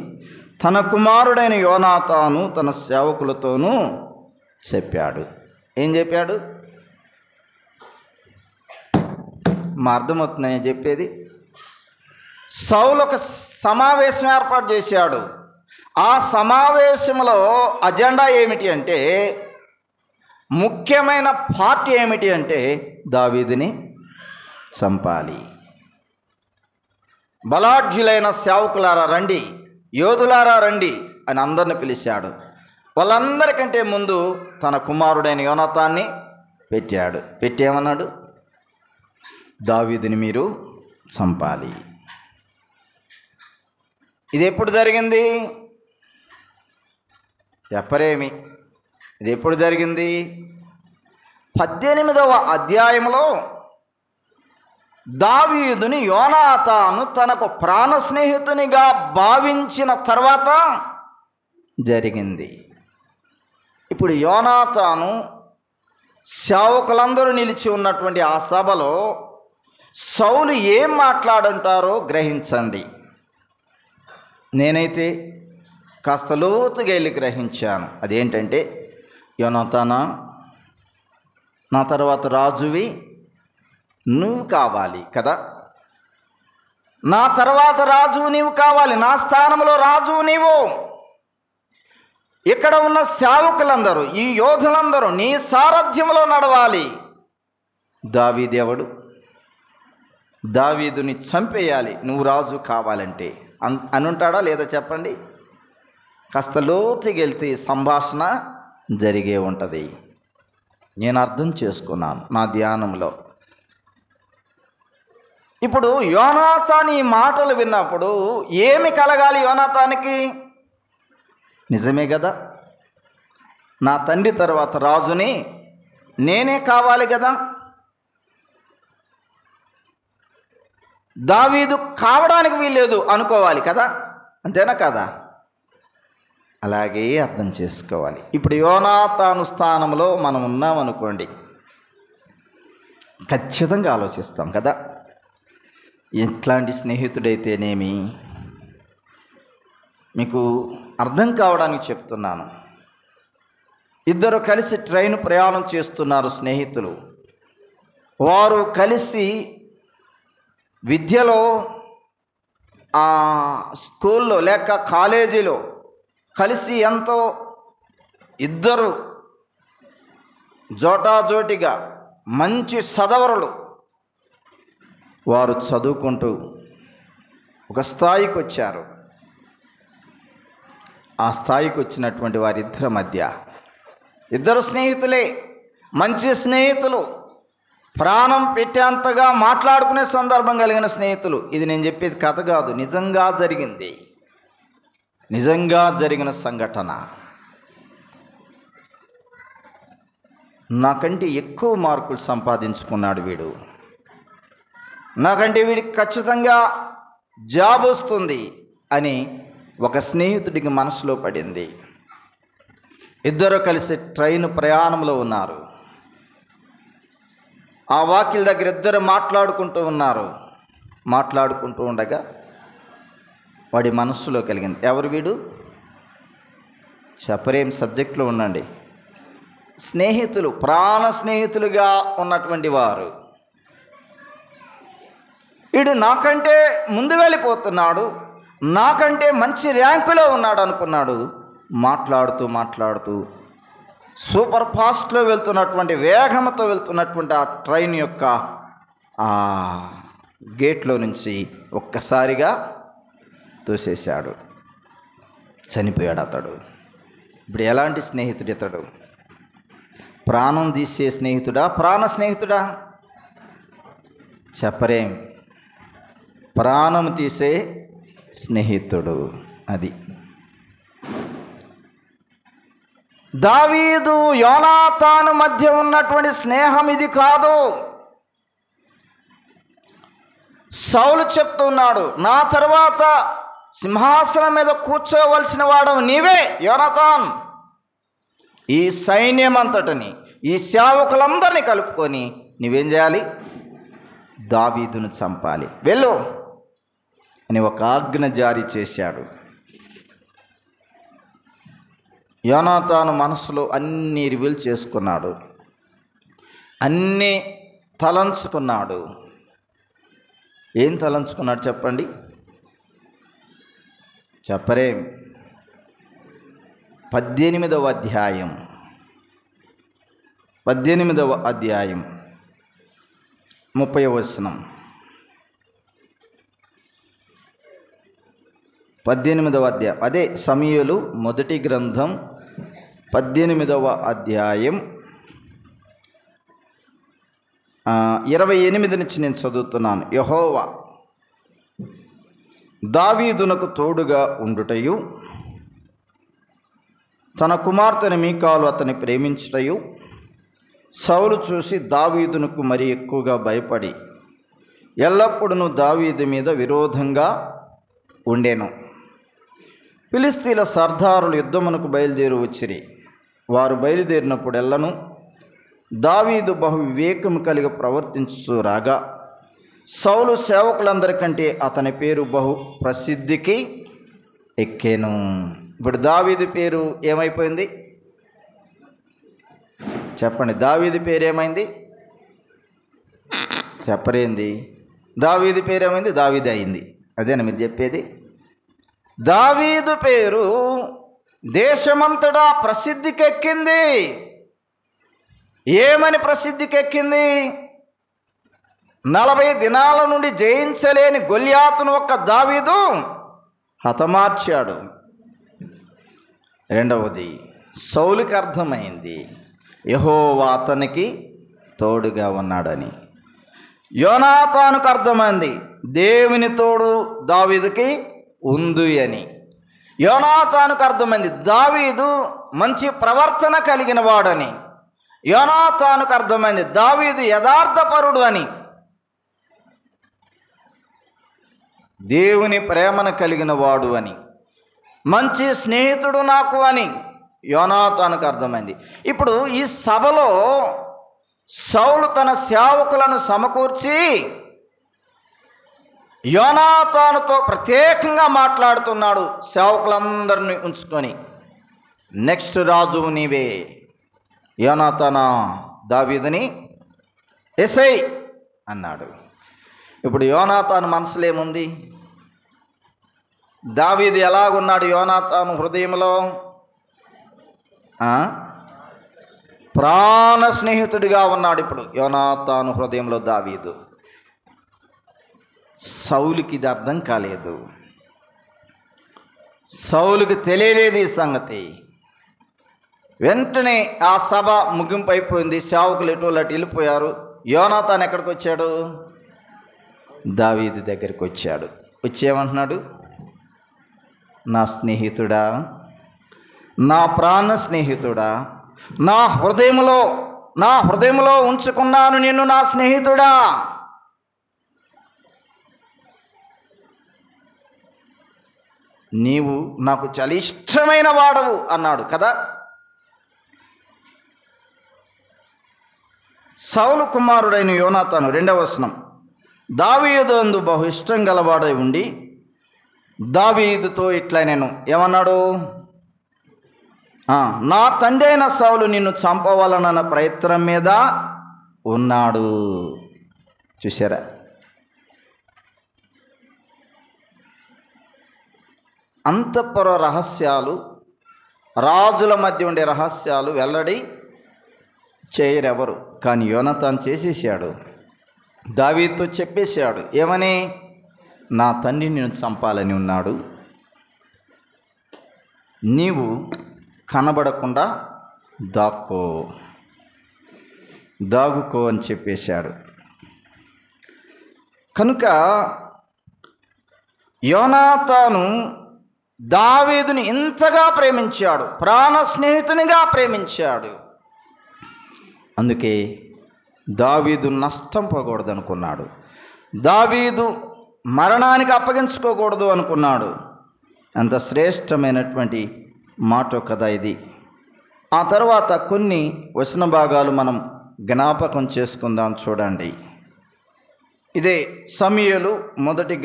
తన కుమారుడైన యోనాతాను తన సేవకులతోనూ చెప్పాడు. ఏం చెప్పాడు? మా అర్థమవుతుందని చెప్పేది. సౌలు ఒక సమావేశం ఏర్పాటు చేశాడు. ఆ సమావేశంలో అజెండా ఏమిటి అంటే, ముఖ్యమైన పార్టీ ఏమిటి అంటే దావీదుని చంపాలి. బలాఢ్యులైన సేవకులారా రండి, యోధులారా రండి అని అందరిని పిలిచాడు. వాళ్ళందరికంటే ముందు తన కుమారుడైన యోనాతాన్ని పెట్టాడు. పెట్టేమన్నాడు? దావీదుని మీరు చంపాలి. ఇది ఎప్పుడు జరిగింది? చెప్పరేమి. ఇది ఎప్పుడు జరిగింది? 18వ అధ్యాయంలో దావీదుని యోనాతాను తనకు ప్రాణ స్నేహితునిగా భావించిన తర్వాత జరిగింది. ఇప్పుడు యోనాతాను సేవకులందరూ నిలిచి ఉన్నటువంటి ఆ సభలో సౌలు ఏం మాట్లాడుంటారో గ్రహించండి. నేనైతే కాస్త లోతుగా వెళ్ళి గ్రహించాను. అదేంటంటే, యోనాతానా, నా తర్వాత రాజువి నువ్వు కావాలి కదా, నా తర్వాత రాజువు నీవు కావాలి, నా స్థానంలో రాజువు నీవు. ఇక్కడ ఉన్న సేవకులందరూ, ఈ యోధులందరూ నీ సారథ్యంలో నడవాలి. దావీదెవడు? దావీదుని చంపేయాలి నువ్వు రాజు కావాలంటే అనుంటాడా లేదా చెప్పండి? కాస్త లోతుకి వెళ్తే సంభాషణ జరిగే ఉంటుంది. నేను అర్థం చేసుకున్నాను నా ధ్యానంలో. ఇప్పుడు యోనాతాను ఈ మాటలు విన్నప్పుడు ఏమి కలగాలి యోనాతానికి? నిజమే కదా, నా తండ్రి తర్వాత రాజుని నేనే కావాలి కదా, దావీదు కావడానికి వీల్లేదు అనుకోవాలి కదా, అంతేనా కదా? అలాగే అర్థం చేసుకోవాలి. ఇప్పుడు యోనాతాను స్థానంలో మనం ఉన్నామనుకోండి, ఖచ్చితంగా ఆలోచిస్తాం కదా, ఎట్లాంటి స్నేహితుడైతేనేమి. మీకు అర్థం కావడానికి చెప్తున్నాను. ఇద్దరు కలిసి ట్రైన్ ప్రయాణం చేస్తున్నారు స్నేహితులు. వారు కలిసి విద్యలో, స్కూల్లో లేక కాలేజీలో కలిసి ఎంతో ఇద్దరు జోటాజోటిగా మంచి సదవరులు. వారు చదువుకుంటూ ఒక స్థాయికి వచ్చారు. ఆ స్థాయికి వచ్చినటువంటి వారిద్దరి మధ్య ఇద్దరు స్నేహితులే, మంచి స్నేహితులు, ప్రాణం పెట్టేంతగా మాట్లాడుకునే సందర్భం కలిగిన స్నేహితులు. ఇది నేను చెప్పేది కథ కాదు, నిజంగా జరిగింది, నిజంగా జరిగిన సంఘటన. నాకంటే ఎక్కువ మార్కులు సంపాదించుకున్నాడు వీడు, నాకంటే వీడికి ఖచ్చితంగా జాబ్ వస్తుంది అని ఒక స్నేహితుడికి మనసులో పడింది. ఇద్దరు కలిసి ట్రైన్ ప్రయాణంలో ఉన్నారు. ఆ వాకిల దగ్గర ఇద్దరు మాట్లాడుకుంటూ ఉన్నారు. మాట్లాడుకుంటూ ఉండగా వాడి మనస్సులో కలిగింది, ఎవరు వీడు? చెప్పరేం సబ్జెక్టులో ఉండండి. స్నేహితులు, ప్రాణ స్నేహితులుగా ఉన్నటువంటి వారు. వీడు నాకంటే ముందు వెళ్ళిపోతున్నాడు, నాకంటే మంచి ర్యాంకులో ఉన్నాడు అనుకున్నాడు. మాట్లాడుతూ మాట్లాడుతూ సూపర్ ఫాస్ట్లో వెళ్తున్నటువంటి, వేగంతో వెళ్తున్నటువంటి ఆ ట్రైన్ యొక్క ఆ గేట్లో నుంచి ఒక్కసారిగా తోసేశాడు. చనిపోయాడు అతడు. ఇప్పుడు ఎలాంటి స్నేహితుడు ఇతడు? ప్రాణం తీసే స్నేహితుడా, ప్రాణ స్నేహితుడా? చెప్పరేం. ప్రాణం తీసే స్నేహితుడు. అది దావీదు యోనాతాను మధ్య ఉన్నటువంటి స్నేహం ఇది కాదు. సౌలు చెప్తున్నాడు, నా తర్వాత సింహాసనం మీద కూర్చోవలసిన వాడవు నీవే యోనాతాన్. ఈ సైన్యం అంతటిని, ఈ సేవకులందరినీ కలుపుకొని నువ్వేం చేయాలి? దావీదును చంపాలి, వెళ్ళు అని ఒక ఆజ్ఞ జారీ చేశాడు. యోనాతాను మనసులో అన్నీ రివీల్ చేసుకున్నాడు, అన్నీ తలంచుకున్నాడు. ఏం తలంచుకున్నాడు చెప్పండి? చెప్పరే. 18వ అధ్యాయం 30వ వచనం. 18వ అధ్యాయం, అదే సమూయేలు మొదటి గ్రంథం 18వ అధ్యాయం 28 నుంచి నేను చదువుతున్నాను. యెహోవా దావీదునకు తోడుగా ఉండుటయు, తన కుమార్తెను మీకాలు అతని ప్రేమించుటయు సౌలు చూసి దావీదునకు మరి ఎక్కువగా భయపడి ఎల్లప్పుడూ దావీదు మీద విరోధంగా ఉండెను. ఫిలిష్తీయుల సర్దారులు యుద్ధమునకు బయలుదేరి వచ్చిరి. వారు బయలుదేరినప్పుడెల్లను దావీదు బహు వివేకము కలిగి ప్రవర్తించుచూ రాగా సౌలు సేవకులందరికంటే అతని పేరు బహు ప్రసిద్ధికి ఎక్కెను. ఇప్పుడు దావీదు పేరు ఏమైపోయింది చెప్పండి? దావీదు పేరు ఏమైంది చెప్పరేంది? దావీదు పేరు ఏమైంది? దావీదు అయింది. అదేనా మీరు చెప్పేది? దావీదు పేరు దేశమంతటా ప్రసిద్ధికెక్కింది. ఏమని ప్రసిద్ధికెక్కింది? 40 దినాల నుండి జయించలేని గొల్యాతును ఒక్క దావీదు హతమార్చాడు. రెండవది, సౌలుకి అర్థమైంది యెహోవా అతనికి తోడుగా ఉన్నాడని. యోనాతానుకు అర్థమైంది దేవుని తోడు దావీదుకి ఉంది అని. యోనాతానుకు అర్థమైంది దావీదు మంచి ప్రవర్తన కలిగిన వాడని. యోనాతానుకు అర్థమైంది దావీదు యథార్థపరుడు అని, దేవుని ప్రేమను కలిగిన వాడు అని, మంచి స్నేహితుడు నాకు అని యోనాతానుకు అర్థమైంది. ఇప్పుడు ఈ సభలో సౌలు తన సేవకులను సమకూర్చి యోనాతానుతో ప్రత్యేకంగా మాట్లాడుతున్నాడు. సేవకులందరినీ ఉంచుకొని, నెక్స్ట్ రాజు నీవే, యోనాతానా దావీదుని ఎసై అన్నాడు. ఇప్పుడు యోనాతాను మనసులో ఏముంది? దావీదు ఎలాగున్నాడు యోనాతాను హృదయంలో? ప్రాణ స్నేహితుడిగా ఉన్నాడు ఇప్పుడు యోనాతాను హృదయంలో దావీదు. సౌలుకి ఇది అర్థం కాలేదు. సౌలుకి తెలియలేదు ఈ సంగతి. వెంటనే ఆ సభ ముగింపు అయిపోయింది. సేవకులు ఎటు వెళ్ళిపోయారు. యోనాతాను ఎక్కడికి వచ్చాడు? దావీదు దగ్గరికి వచ్చాడు. వచ్చేమంటున్నాడు? నా స్నేహితుడా, నా ప్రాణ స్నేహితుడా, నా హృదయంలో ఉంచుకున్నాను నిన్ను నా స్నేహితుడా. నీవు నాకు చాలా ఇష్టమైన వాడవు అన్నాడు కదా. సౌలు కుమారుడైన యోనాతాను 2వ వచనం. దావీదు అందు బహు ఇష్టం గలవాడై ఉండి దావీదుతో ఇట్లా నేను ఏమన్నాడు? నా తండ్రి అయిన సౌలు నిన్ను చంపవాలన్న ప్రయత్నం మీద ఉన్నాడు. చూసారా? అంతఃపుర రహస్యాలు, రాజుల మధ్య ఉండే రహస్యాలు వెల్లడి చేయరెవరు. కానీ యోనాతాను చేసేసాడు. దావీదుతో చెప్పేశాడు. ఏమని? నా తండ్రి నిన్ను చంపాలని ఉన్నాడు, నీవు కనబడకుండా దాగుకో అని చెప్పేశాడు. కనుక యోనాతాను దావీదుని ఇంతగా ప్రేమించాడు, ప్రాణ స్నేహితునిగా ప్రేమించాడు. అందుకే దావీదు నష్టం పోకూడదు అనుకున్నాడు. దావీదు మరణానికి అప్పగించుకోకూడదు అనుకున్నాడు. అంత శ్రేష్టమైనటువంటి మాట కదా ఇది. ఆ తర్వాత కొన్ని వచన భాగాలు మనం జ్ఞాపకం చేసుకుందాం. చూడండి, ఇదే సమూయేలు మొదటి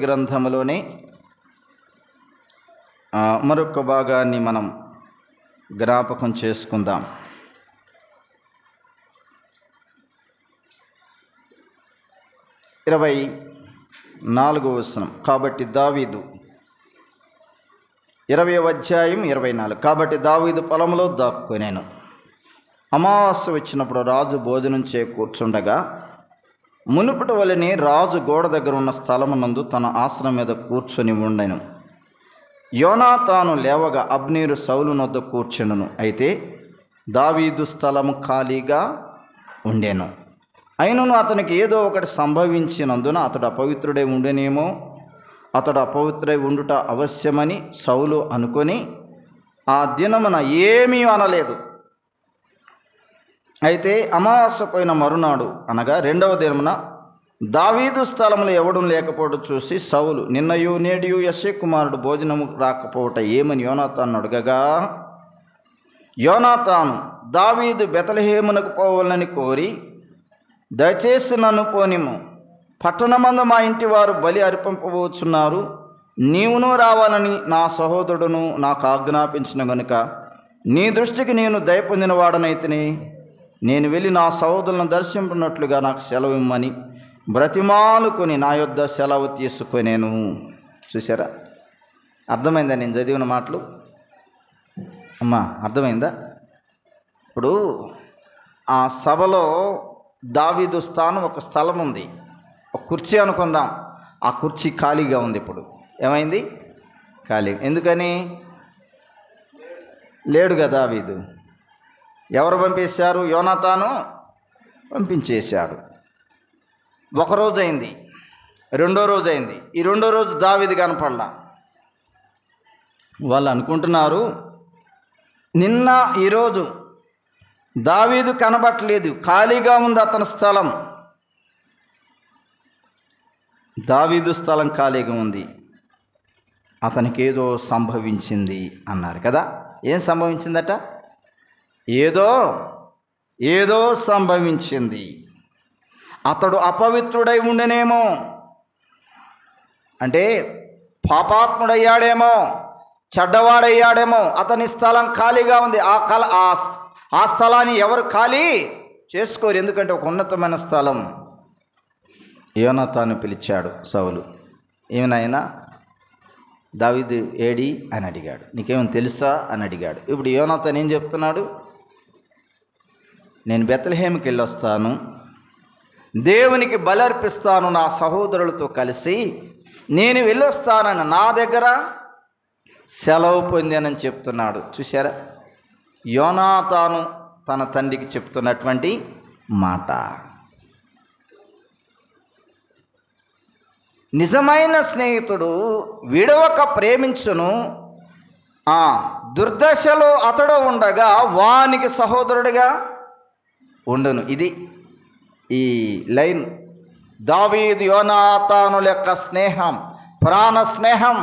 గ్రంథములోనే మరొక భాగాన్ని మనం జ్ఞాపకం చేసుకుందాం. 24వ వచనం. కాబట్టి దావీదు 20వ అధ్యాయం 24. కాబట్టి దావీదు పొలంలో దాక్కునేను. అమావాస్య వచ్చినప్పుడు రాజు భోజనం కూర్చుండగా మునుపటి వలనే రాజు గోడ దగ్గర ఉన్న స్థలమునందు తన ఆసనం మీద కూర్చొని ఉండెను. యోనాతాను లేవగా అబ్నేరు సౌలు నొద్ద కూర్చుండును. అయితే దావీదు స్థలము ఖాళీగా ఉండెను. అయినను అతనికి ఏదో ఒకటి సంభవించినందున అతడు అపవిత్రుడై ఉండేనేమో, అతడు అపవిత్రుడై ఉండుట అవశ్యమని సౌలు అనుకొని ఆ దినమున ఏమీ అనలేదు. అయితే అమావాస్య పోయిన మరునాడు అనగా 2వ దినమున దావీదు స్థలములో ఎవడూ లేకపోవడం చూసి సౌలు, నిన్నయు నేడియు యెష్షయి కుమారుడు భోజనము రాకపోవట ఏమని యోనాతాను అడగగా, యోనాతాను దావీదు బెత్లెహేమునకు పోవాలని కోరి, దయచేసి నన్ను పోనిము, పట్టణమందు మా ఇంటి వారు బలి అర్పింపబోచున్నారు, నీవును రావాలని నా సహోదరుడును నాకు ఆజ్ఞాపించిన గనుక నీ దృష్టికి నేను దయ పొందిన వాడనైతిని, నేను వెళ్ళి నా సహోదరులను దర్శింపునట్లుగా నాకు సెలవు ఇమ్మని బ్రతిమాలుకొని నా యొద్ద సెలవు తీసుకొనేను. చూసారా, అర్థమైందా నేను చదివిన మాటలు? అమ్మా అర్థమైందా? ఇప్పుడు ఆ సభలో దావీదు స్థానం ఒక స్థలం ఉంది, ఒక కుర్చీ అనుకుందాం. ఆ కుర్చీ ఖాళీగా ఉంది. ఇప్పుడు ఏమైంది? ఖాళీ. ఎందుకని? లేడుగా దావీదు. ఎవరు పంపించారు? యోనాతాను పంపించేశాడు. ఒకరోజు అయింది, 2వ రోజు అయింది. ఈ 2వ రోజు దావీదు కనపడలా. వాళ్ళు అనుకుంటున్నారు నిన్న ఈరోజు దావీదు కనబట్టలేదు, ఖాళీగా ఉంది అతని స్థలం. దావీదు స్థలం ఖాళీగా ఉంది, అతనికి ఏదో సంభవించింది అన్నారు కదా. ఏం సంభవించిందట? ఏదో సంభవించింది. అతడు అపవిత్రుడై ఉండనేమో, అంటే పాపాత్ముడయ్యాడేమో, చెడ్డవాడయ్యాడేమో. అతని స్థలం ఖాళీగా ఉంది. ఆ స్థలాన్ని ఎవరు ఖాళీ చేసుకోరు, ఎందుకంటే ఒక ఉన్నతమైన స్థలం. యోనాతాను పిలిచాడు సౌలు. ఏమైనా దావీదు ఏడి అని అడిగాడు. నీకేమైనా తెలుసా అని అడిగాడు. ఇప్పుడు యోనాతాను ఏం చెప్తున్నాడు? నేను బెత్లెహేముకి వెళ్ళొస్తాను, దేవునికి బలి అర్పిస్తాను నా సహోదరులతో కలిసి, నేను వెళ్ళొస్తానని నా దగ్గర సెలవు పొందానని చెప్తున్నాడు. చూశారా, యోనాతాను తన తండ్రికి చెప్తున్నటువంటి మాట. నిజమైన స్నేహితుడు విడవక ప్రేమించును, దుర్దశలో అతడు ఉండగా వానికి సహోదరుడిగా ఉండను. ఇది ఈ లైన్ దావీదు యోనాతానుల యొక్క స్నేహం, ప్రాణ స్నేహం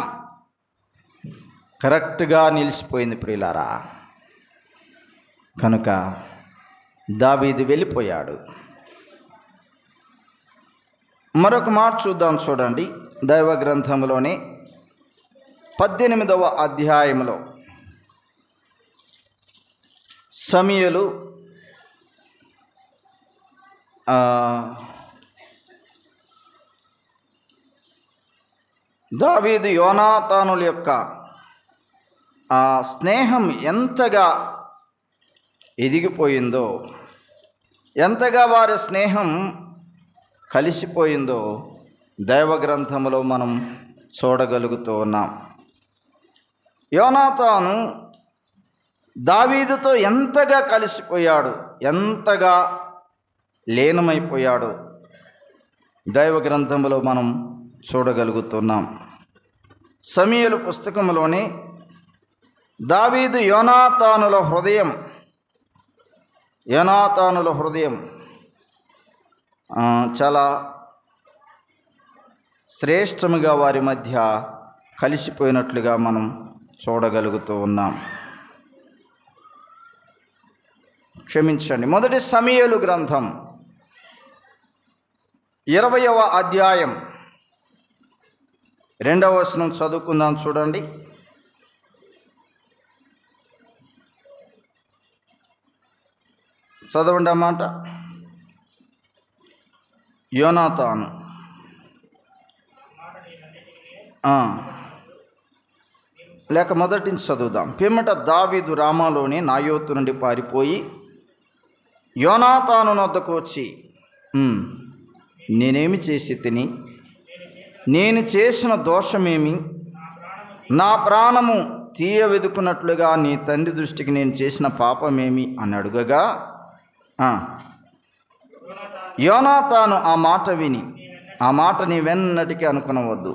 కరెక్ట్గా నిలిచిపోయింది ప్రియులారా. కనుక దావీదు వెళ్ళిపోయాడు. మరొక మాట చూద్దాం, చూడండి. దైవ గ్రంథంలోనే 18వ అధ్యాయంలో సమూయేలు దావీదు యోనాతానుల యొక్క స్నేహం ఎంతగా ఎదిగిపోయిందో, ఎంతగా వారి స్నేహం కలిసిపోయిందో దైవ గ్రంథంలో మనం చూడగలుగుతూ ఉన్నాం. యోనాతాను దావీదుతో ఎంతగా కలిసిపోయాడు, ఎంతగా లీనమైపోయాడు దైవ గ్రంథంలో మనం చూడగలుగుతున్నాం. సమూయేలు పుస్తకంలోనే దావీదు యోనాతానుల హృదయం చాలా శ్రేష్టముగా వారి మధ్య కలిసిపోయినట్లుగా మనం చూడగలుగుతూ ఉన్నాం. క్షమించండి, మొదటి సమూయేలు గ్రంథం 20వ అధ్యాయం 2వ వచనం చదువుకుందాం, చూడండి. చదవండి అన్నమాట. యోనాతాను లేక మొదటి నుంచి చదువుదాం. పిమ్మట దావీదు రామాలోని నాయోతు నుండి పారిపోయి యోనాతాను వద్దకు వచ్చి, నేనేమి చేసి తిని, నేను చేసిన దోషమేమి, నా ప్రాణము తీయ వెదుకున్నట్లుగా నీ తండ్రి దృష్టికి నేను చేసిన పాపమేమి అని అడుగగా, యోనాతాను ఆ మాట విని, ఆ మాట నీవెన్నటికీ అనుకునవద్దు,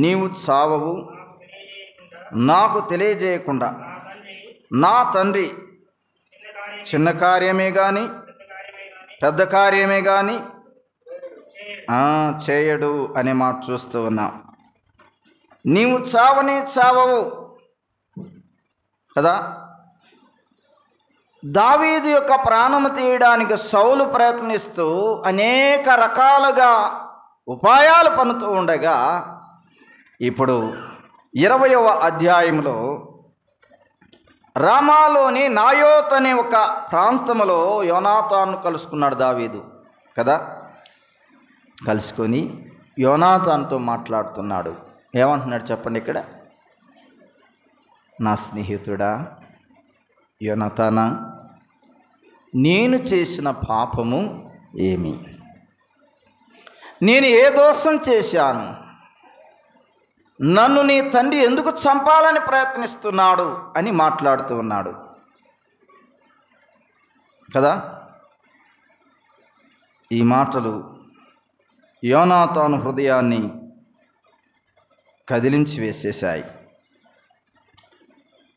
నీవు చావవు, నాకు తెలియజేయకుండా నా తండ్రి చిన్న కార్యమే కానీ పెద్ద కార్యమే కానీ చేయడు అనే మాట చూస్తూ ఉన్నాం. నీవు చావనే చావవు కదా. దావీదు యొక్క ప్రాణము తీయడానికి సౌలు ప్రయత్నిస్తూ అనేక రకాలుగా ఉపాయాలు పన్నుతూ ఉండగా, ఇప్పుడు 20వ అధ్యాయంలో రామాలోని నాయోత్ అనే ఒక ప్రాంతంలో యోనాతాను కలుసుకున్నాడు దావీదు కదా. కలుసుకొని యోనాతానుతో మాట్లాడుతున్నాడు. ఏమంటున్నాడు చెప్పండి ఇక్కడ? నా స్నేహితుడా యోనాతానా, నేను చేసిన పాపము ఏమి? నేను ఏ దోషం చేశాను? నన్ను నీ తండ్రి ఎందుకు చంపాలని ప్రయత్నిస్తున్నాడు అని మాట్లాడుతూ ఉన్నాడు కదా. ఈ మాటలు యోనాతాను హృదయాన్ని కదిలించి వేసేశాయి.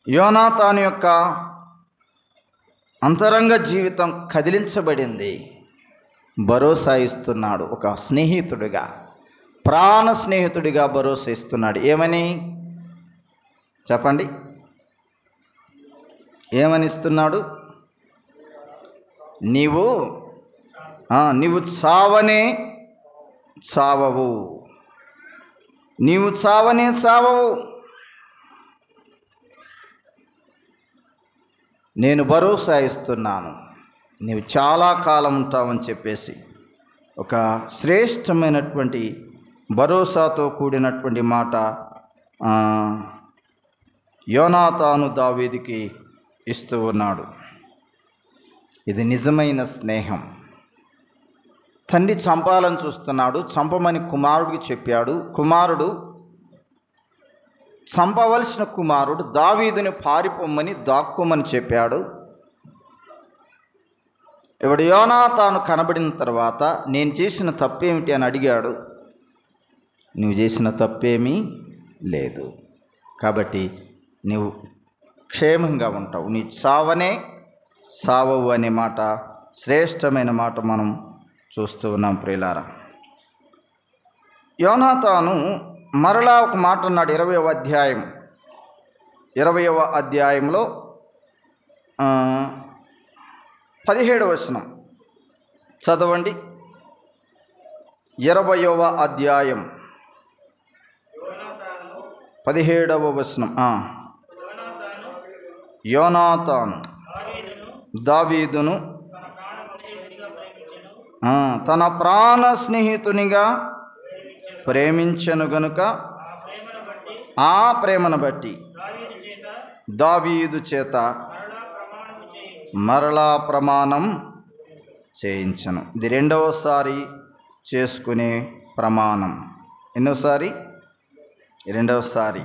యోనాతాను యొక్క అంతరంగ జీవితం కదిలించబడింది. భరోసా ఇస్తున్నాడు, ఒక స్నేహితుడిగా, ప్రాణ స్నేహితుడిగా భరోసా ఇస్తున్నాడు. ఏమని చెప్పండి? ఏమని ఇస్తున్నాడు? నీవు చావనే చావవు, నీవు చావనే చావవు, నేను భరోసా ఇస్తున్నాను, నీవు చాలా కాలం ఉంటావని చెప్పేసి ఒక శ్రేష్టమైనటువంటి భరోసాతో కూడినటువంటి మాట యోనాతాను దావీదుకి ఇస్తూ ఉన్నాడు. ఇది నిజమైన స్నేహం. తండ్రి చంపాలని చూస్తున్నాడు, చంపమని కుమారుడికి చెప్పాడు. కుమారుడు చంపవలసిన కుమారుడు దావీదుని పారిపోమ్మని దాక్కోమని చెప్పాడు. ఇప్పుడు యోనాతాను కనబడిన తర్వాత నేను చేసిన తప్పేమిటి అని అడిగాడు. నువ్వు చేసిన తప్పేమీ లేదు, కాబట్టి నువ్వు క్షేమంగా ఉంటావు, నీ చావనే సావవు అనే మాట, శ్రేష్టమైన మాట మనం చూస్తూ ఉన్నాం ప్రియులారా. యోనాతాను మరలా ఒక మాట అన్నాడు 20వ అధ్యాయంలో 17వ వచనం చదవండి. 20వ అధ్యాయం 17వ వచనం. యోనాతాను దావీదును తన ప్రాణ స్నేహితునిగా ప్రేమించెను గనుక ఆ ప్రేమను బట్టి దావీదు చేత మరలా ప్రమాణం చేయించను. ఇది రెండవసారి చేసుకునే ప్రమాణం. ఎన్నోసారి? రెండవసారి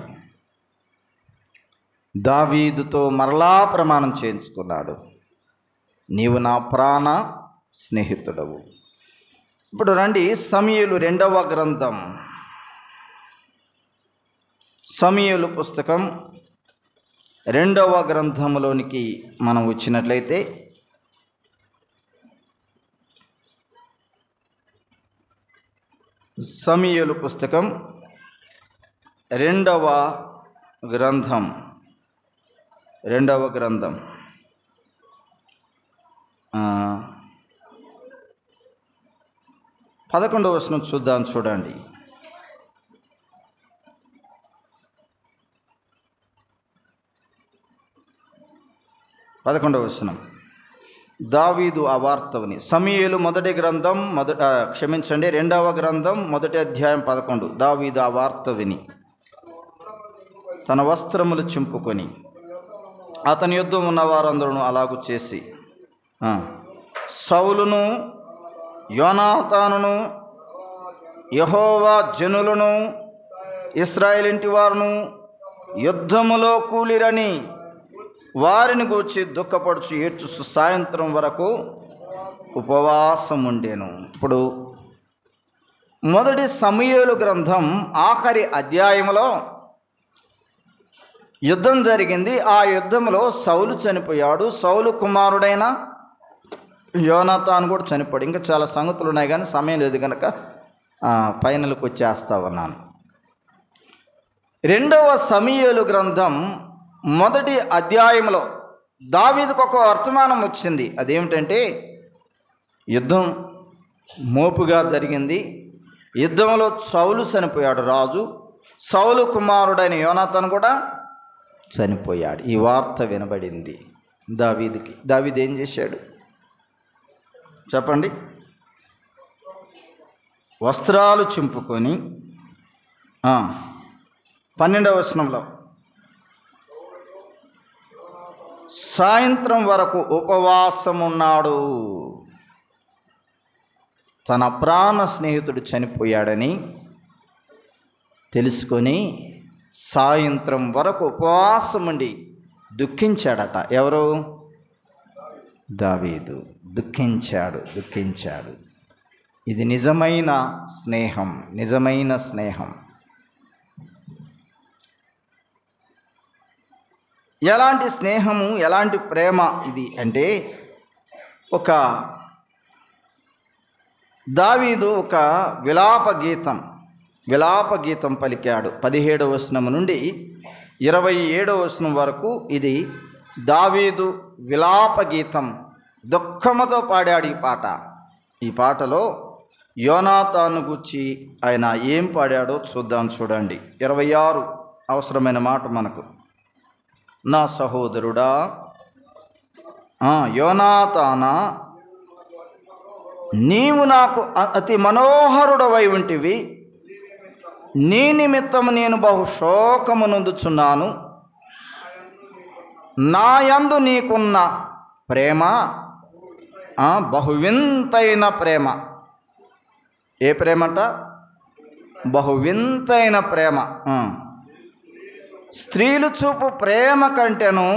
దావీదుతో మరలా ప్రమాణం చేయించుకున్నాడు, నీవు నా ప్రాణ స్నేహితుడవు. ఇప్పుడు రండి సమూయేలు 2వ గ్రంథం, సమూయేలు పుస్తకం 2వ గ్రంథంలోనికి మనం వచ్చినట్లయితే సమూయేలు పుస్తకం 2వ గ్రంథం 11వ వచనం చూద్దాం. చూడండి. 11వ వచనం. దావీదు ఆ వార్త విని. సమూయేలు మొదటి గ్రంథం 2వ గ్రంథం 1వ అధ్యాయం 11. దావీదు ఆ వార్త విని తన వస్త్రములు చింపుకొని అతని యుద్ధ ఉన్న వారందరూ అలాగూ చేసి సౌలును యోనాతానును యెహోవా జనులను ఇశ్రాయేలు ఇంటి వారును యుద్ధములో కూలిరని వారిని గూర్చి దుఃఖపడుచు ఏడ్చు సాయంత్రం వరకు ఉపవాసం ఉండేను. ఇప్పుడు మొదటి సమూయేలు గ్రంథం ఆఖరి అధ్యాయంలో యుద్ధం జరిగింది. ఆ యుద్ధంలో సౌలు చనిపోయాడు. సౌలు కుమారుడైన యోనాతాను కూడా చనిపోయాడు. ఇంకా చాలా సంగతులు ఉన్నాయి కానీ సమయం లేదు కనుక ఫైనల్కి వచ్చేస్తా ఉన్నాను. 2వ సమూయేలు గ్రంథం మొదటి అధ్యాయంలో దావీదుకు ఒక వర్తమానం వచ్చింది. అదేమిటంటే యుద్ధం మోపుగా జరిగింది. యుద్ధంలో సౌలు చనిపోయాడు రాజు. సౌలు కుమారుడైన యోనాతాను కూడా చనిపోయాడు. ఈ వార్త వినబడింది దావీదుకి. దావీదు ఏం చేశాడు చెప్పండి? వస్త్రాలు చింపుకొని 12వ వచనంలో సాయంత్రం వరకు ఉపవాసం ఉన్నాడు. తన ప్రాణ స్నేహితుడు చనిపోయాడని తెలుసుకొని సాయంత్రం వరకు ఉపవాసం ఉండి దుఃఖించాడట. ఎవరు? దావీదు దుఃఖించాడు. ఇది నిజమైన స్నేహం. ఎలాంటి స్నేహము, ఎలాంటి ప్రేమ ఇది అంటే, ఒక దావీదు ఒక విలాప గీతం పలికాడు. 17వ వచనం నుండి 27వ వచనం వరకు ఇది దావీదు విలాప గీతం. దుఃఖముతో పాడాడు ఈ పాటలో యోనాతాను గూర్చి ఆయన ఏం పాడాడో చూడండి. 26 అవసరమైన మాట మనకు. నా సహోదరుడా యోనాతానా, నీవు నాకు అతి మనోహరుడవై ఉంటివి. నీ నిమిత్తము నేను బహు శోకము నొందుచున్నాను. నా యందు నీకున్న ప్రేమ బహు వింతైన ప్రేమ. ఏ ప్రేమట? బహు వింతైన ప్రేమ. స్త్రీలు చూపు ప్రేమ కంటేను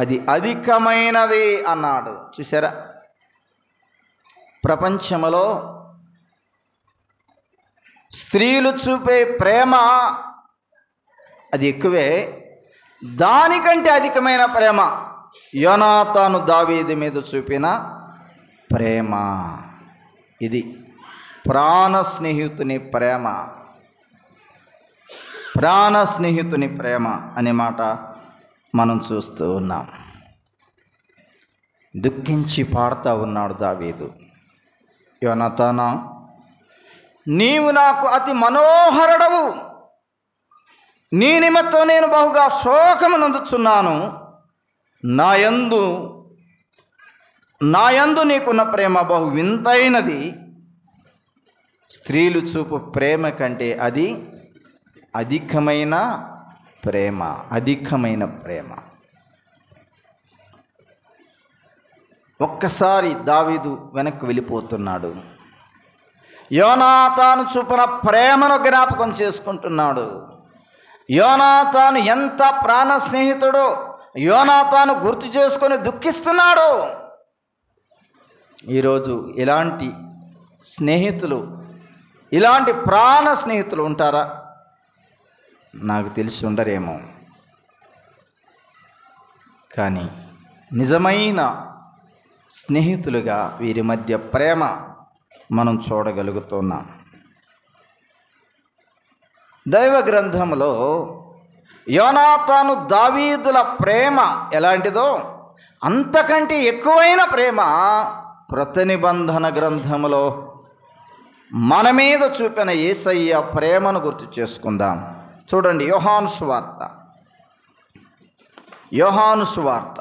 అది అధికమైనది అన్నాడు. చూసారా? ప్రపంచంలో స్త్రీలు చూపే ప్రేమ అది ఎక్కువే. దానికంటే అధికమైన ప్రేమ యోనాతాను దావీదు మీద చూపిన ప్రేమ. ఇది ప్రాణ స్నేహితుని ప్రేమ అనే మాట మనం చూస్తూ ఉన్నాం. దుఃఖించి పాడుతూ ఉన్నాడు దావీదు. యోనాతానా, నీవు నాకు అతి మనోహరుడవు. నీ నిమిత్తం నేను బహుగా శోకము నొందుచున్నాను. నా యందు నీకున్న ప్రేమ బహు వింతైనది. స్త్రీలు చూపు ప్రేమ కంటే అది అధికమైన ప్రేమ. ఒక్కసారి దావీదు వెనక్కి వెళ్ళిపోతున్నాడు. యోనాతాను చూపిన ప్రేమను జ్ఞాపకం చేసుకుంటున్నాడు. యోనాతాను ఎంత ప్రాణ స్నేహితుడో యోనాతాను గుర్తు చేసుకొని దుఃఖిస్తున్నాడు. ఈరోజు ఇలాంటి స్నేహితులు, ఇలాంటి ప్రాణ స్నేహితులు ఉంటారా? నాకు తెలిసి ఉండరేమో. కానీ నిజమైన స్నేహితులుగా వీరి మధ్య ప్రేమ మనం చూడగలుగుతున్నాం. దైవ గ్రంథంలో యోనాతాను దావీదుల ప్రేమ ఎలాంటిదో అంతకంటే ఎక్కువైన ప్రేమ క్రొత్త నిబంధన గ్రంథంలో మన మీద చూపిన యేసయ్య ప్రేమను గుర్తు చేసుకుందాం. చూడండి, యోహాను సువార్త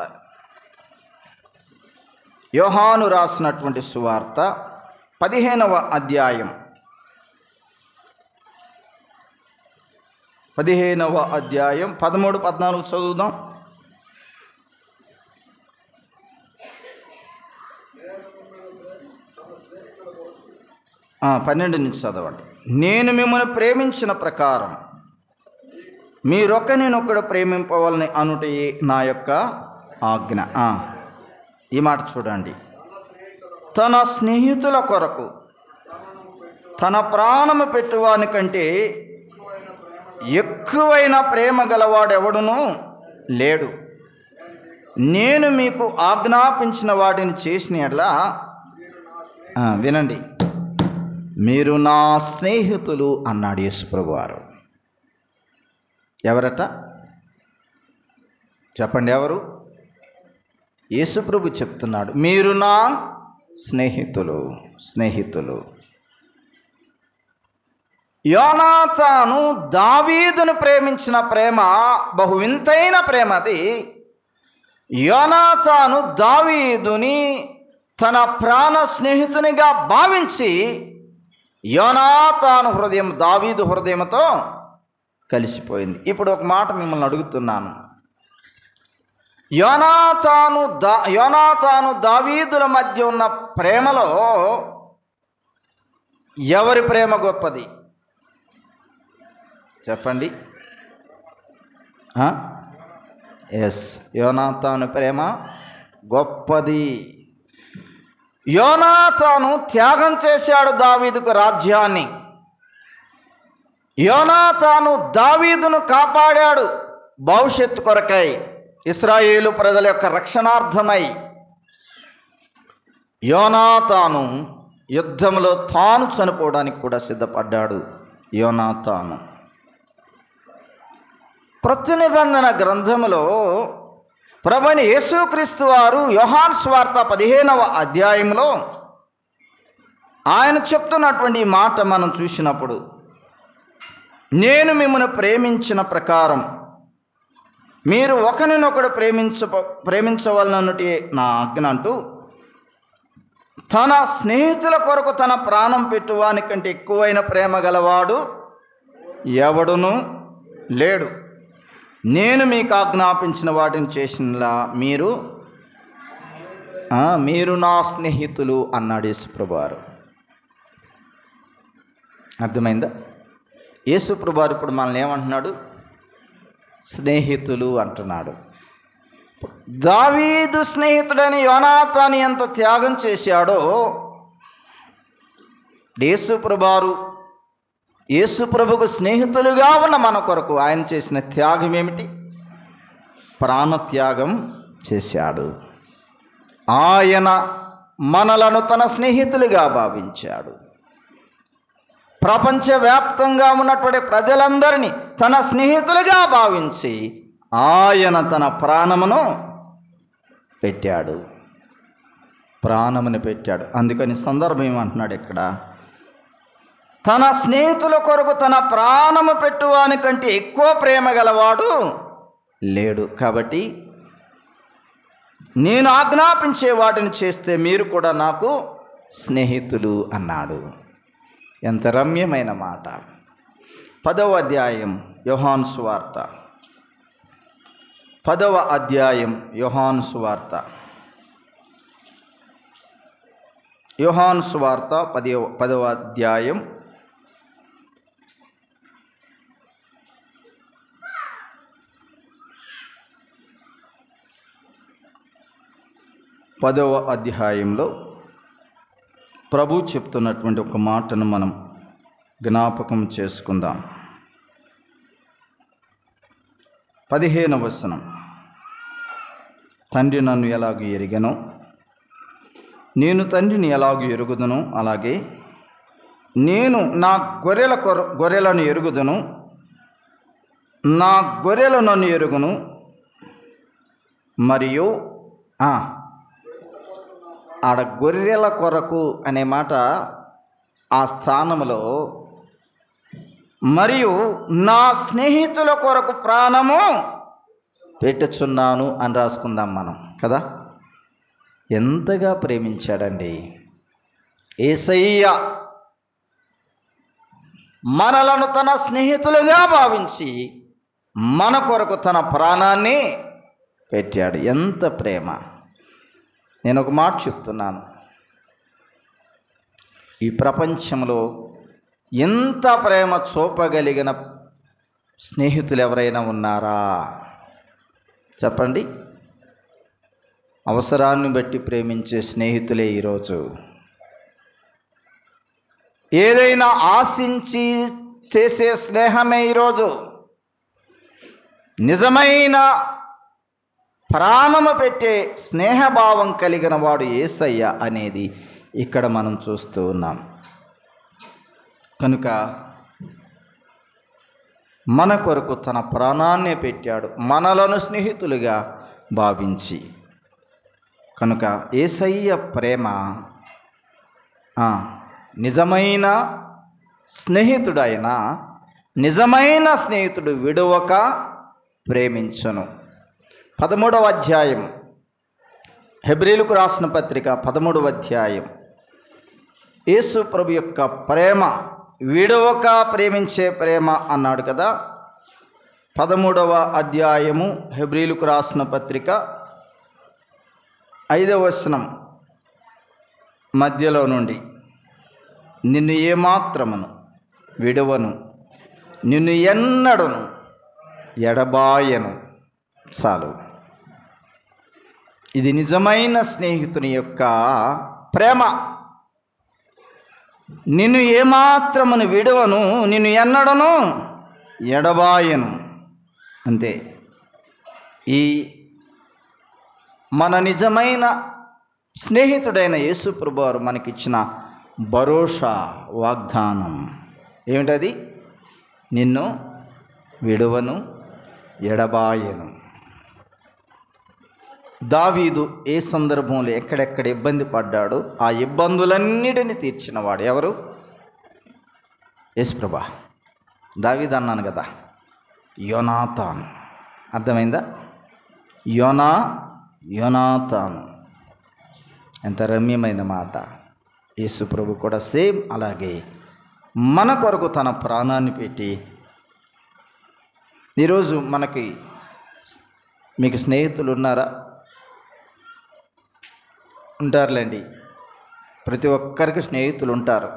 యోహాను రాసినటువంటి సువార్త 15వ అధ్యాయం 13, 14 చదువుదాం. ఆ, 12 నుంచి చదవండి. నేను మిమ్మల్ని ప్రేమించిన ప్రకారం మీరొకరినొకడు ప్రేమింపవాలని అనుటే నా యొక్క ఆజ్ఞ. ఈ మాట చూడండి. తన స్నేహితుల కొరకు తన ప్రాణము పెట్టువాని కంటే ఎక్కువైన ప్రేమ గలవాడెవడునూ లేడు. నేను మీకు ఆజ్ఞాపించిన వాటిని చేసిన ఎడల వినండి, మీరు నా స్నేహితులు అన్నాడు యేసుప్రభువారు. ఎవరట చెప్పండి, ఎవరు? యేసుప్రభు చెప్తున్నాడు, మీరు నా స్నేహితులు. యోనాతాను దావీదును ప్రేమించిన ప్రేమ బహు వింతైన ప్రేమ. అది యోనాతాను దావీదుని తన ప్రాణ స్నేహితునిగా భావించి యోనాతాను హృదయం దావీదు హృదయంతో కలిసిపోయింది. ఇప్పుడు ఒక మాట మిమ్మల్ని అడుగుతున్నాను. యోనాతాను దావీదుల మధ్య ఉన్న ప్రేమలో ఎవరి ప్రేమ గొప్పది చెప్పండి? ఎస్, యోనాతాను ప్రేమ గొప్పది. యోనాతాను త్యాగం చేశాడు దావీదుకు రాజ్యాన్ని. యోనాతాను దావీదును కాపాడాడు భవిష్యత్తు కొరకై, ఇశ్రాయేలు ప్రజల యొక్క రక్షణార్థమై. యోనాతాను యుద్ధంలో తాను చనిపోవడానికి కూడా సిద్ధపడ్డాడు. యోనాతాను క్రొత్త నిబంధన గ్రంథములో ప్రభువైన యేసుక్రీస్తు వారు యోహాను సువార్త 15వ అధ్యాయంలో ఆయన చెప్తున్నటువంటి మాట మనం చూసినప్పుడు, నేను మిమ్మల్ని ప్రేమించిన ప్రకారం మీరు ఒకరినొకడు ప్రేమించవలనన్నటి నా ఆజ్ఞ అంటూ, తన స్నేహితుల కొరకు తన ప్రాణం పెట్టువాని కంటే ఎక్కువైన ప్రేమ గలవాడు ఎవడునూ లేడు. నేను మీకు ఆజ్ఞాపించిన వాటిని చేసినలా మీరు నా స్నేహితులు అన్నాడు యేసుప్రభువారు. అర్థమైందా? యేసుప్రభువారు ఇప్పుడు మనల్ని ఏమంటున్నాడు? స్నేహితులు అంటున్నాడు. దావీదు స్నేహితుడని యోనాతాను ఎంత త్యాగం చేశాడో, యేసుప్రభుకు స్నేహితులుగా ఉన్న మన కొరకు ఆయన చేసిన త్యాగం ఏమిటి? ప్రాణత్యాగం చేశాడు. ఆయన మనలను తన స్నేహితులుగా భావించాడు. ప్రపంచవ్యాప్తంగా ఉన్నటువంటి ప్రజలందరినీ తన స్నేహితులుగా భావించి ఆయన తన ప్రాణమును పెట్టాడు. అందుకని సందర్భం ఏమంటున్నాడు ఇక్కడ? తన స్నేహితుల కొరకు తన ప్రాణము పెట్టువాని కంటే ఎక్కువ ప్రేమ గలవాడు లేడు. కాబట్టి నేను ఆజ్ఞాపించే వాటిని చేస్తే మీరు కూడా నాకు స్నేహితులు అన్నాడు. ఎంత రమ్యమైన మాట. 10వ అధ్యాయం యోహాను సువార్త, 10వ అధ్యాయం యోహాను సువార్త 10వ అధ్యాయం 10వ అధ్యాయంలో ప్రభు చెప్తున్నటువంటి ఒక మాటను మనం జ్ఞాపకం చేసుకుందాం. 15వ వచనం, తండ్రి నన్ను ఎలాగూ ఎరిగెనో నేను తండ్రిని ఎలాగూ ఎరుగుదును, అలాగే నేను నా గొర్రెలను ఎరుగుదును, నా గొర్రెలు నన్ను ఎరుగును, మరియు ఆడ గొర్రెల కొరకు అనే మాట ఆ స్థానంలో, మరియు నా స్నేహితుల కొరకు ప్రాణము పెట్టుచున్నాను అని రాసుకుందాం మనం కదా. ఎంతగా ప్రేమించాడండి యేసయ్య. మనలను తన స్నేహితులుగా భావించి మన కొరకు తన ప్రాణాన్ని పెట్టాడు. ఎంత ప్రేమ! నేను ఒక మాట చెప్తున్నాను, ఈ ప్రపంచంలో ఎంత ప్రేమ చూపగలిగిన స్నేహితులు ఎవరైనా ఉన్నారా చెప్పండి? అవసరాన్ని బట్టి ప్రేమించే స్నేహితులే ఈరోజు. ఏదైనా ఆశించి చేసే స్నేహమే ఈరోజు. నిజమైన ప్రాణము పెట్టే స్నేహభావం కలిగిన వాడు యేసయ్య అనేది ఇక్కడ మనం చూస్తూ ఉన్నాం. కనుక మన కొరకు తన ప్రాణాన్నే పెట్టాడు, మనలను స్నేహితులుగా భావించి. కనుక యేసయ్య ప్రేమ నిజమైన స్నేహితుడైన నిజమైన స్నేహితుడు విడువక ప్రేమించును. 13వ అధ్యాయం, హెబ్రీలకు రాసిన పత్రిక 13వ అధ్యాయం. యేసు ప్రభు యొక్క ప్రేమ విడువక ప్రేమించే ప్రేమ అన్నాడు కదా. 13వ అధ్యాయము హెబ్రీలకు రాసిన పత్రిక 5వ వచనం మధ్యలో నుండి, నిన్ను ఏమాత్రమును విడువను, నిన్ను ఎన్నడను ఎడబాయను. చాలు. ఇది నిజమైన స్నేహితుని యొక్క ప్రేమ. నిన్ను ఏమాత్రమును విడువను, నిన్ను ఎన్నడను ఎడబాయను. అంతే. ఈ మన నిజమైన స్నేహితుడైన యేసు ప్రభువు వారు మనకిచ్చిన భరోసా వాగ్దానం ఏమిటది? నిన్ను విడువను ఎడబాయను. దావీదు ఏ సందర్భంలో ఎక్కడెక్కడ ఇబ్బంది పడ్డాడో ఆ ఇబ్బందులన్నిటిని తీర్చినవాడు ఎవరు? యేసు ప్రభువా. దావీదు అన్నాను కదా, యోనాతాను. అర్థమైందా? యోనాతాను. ఎంత రమ్యమైన మాట. యేసు ప్రభు కూడా సేమ్ అలాగే మన కొరకు తన ప్రాణాన్ని పెట్టి. ఈరోజు మీకు స్నేహితులు ఉన్నారా? ఉంటారులేండి. ప్రతి ఒక్కరికి స్నేహితులు ఉంటారు.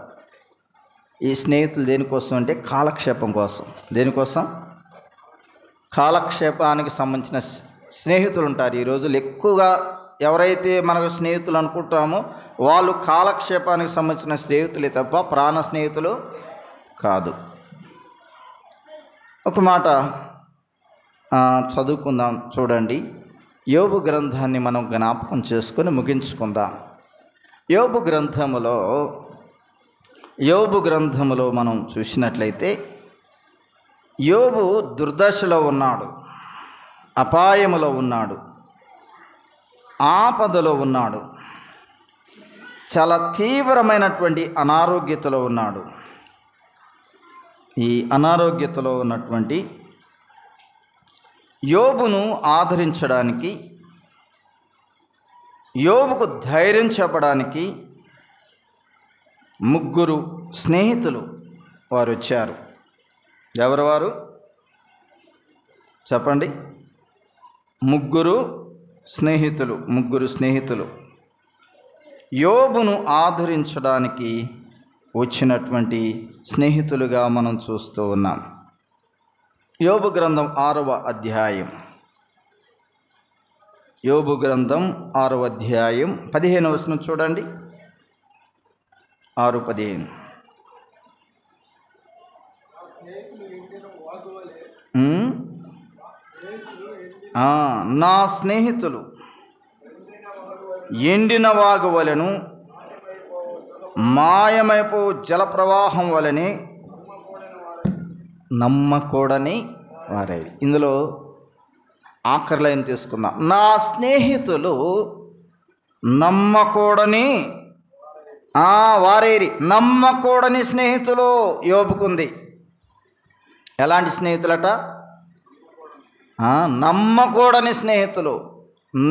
ఈ స్నేహితులు దేనికోసం అంటే కాలక్షేపం కోసం. దేనికోసం? కాలక్షేపానికి సంబంధించిన స్నేహితులు ఉంటారు. ఈ రోజులు ఎక్కువగా ఎవరైతే మనకు స్నేహితులు అనుకుంటామో వాళ్ళు కాలక్షేపానికి సంబంధించిన స్నేహితులే తప్ప ప్రాణ స్నేహితులు కాదు. ఒక మాట చదువుకుందాం, చూడండి. యోబు గ్రంథాన్ని మనం జ్ఞాపకం చేసుకొని ముగించుకుందాం. యోబు గ్రంథములో మనం చూసినట్లయితే యోబు దుర్దశలో ఉన్నాడు, అపాయములో ఉన్నాడు, ఆపదలో ఉన్నాడు, చాలా తీవ్రమైనటువంటి అనారోగ్యతలో ఉన్నాడు. ఈ అనారోగ్యతలో ఉన్నటువంటి యోబును ఆదరించడానికి, యోబుకు ధైర్యం చెప్పడానికి 3 స్నేహితులు వారు వచ్చారు. ఎవరు వారు చెప్పండి? 3 స్నేహితులు యోబును ఆదరించడానికి వచ్చినటువంటి స్నేహితులుగా మనం చూస్తూ ఉన్నాం. యోబు గ్రంథం 6వ అధ్యాయం, యోబు గ్రంథం 6వ అధ్యాయం 15వ వచనం చూడండి. 6:15. నా స్నేహితులు ఎండిన వాగు వలెను మాయమైపో జలప్రవాహం వలెని నమ్మకూడని వారే. ఇందులో ఆఖరి లైన్ తీసుకుందాం. నా స్నేహితులు నమ్మకూడని వారేరి. నమ్మకూడని స్నేహితులు యోబుకుంది. ఎలాంటి స్నేహితులట? నమ్మకూడని స్నేహితులు.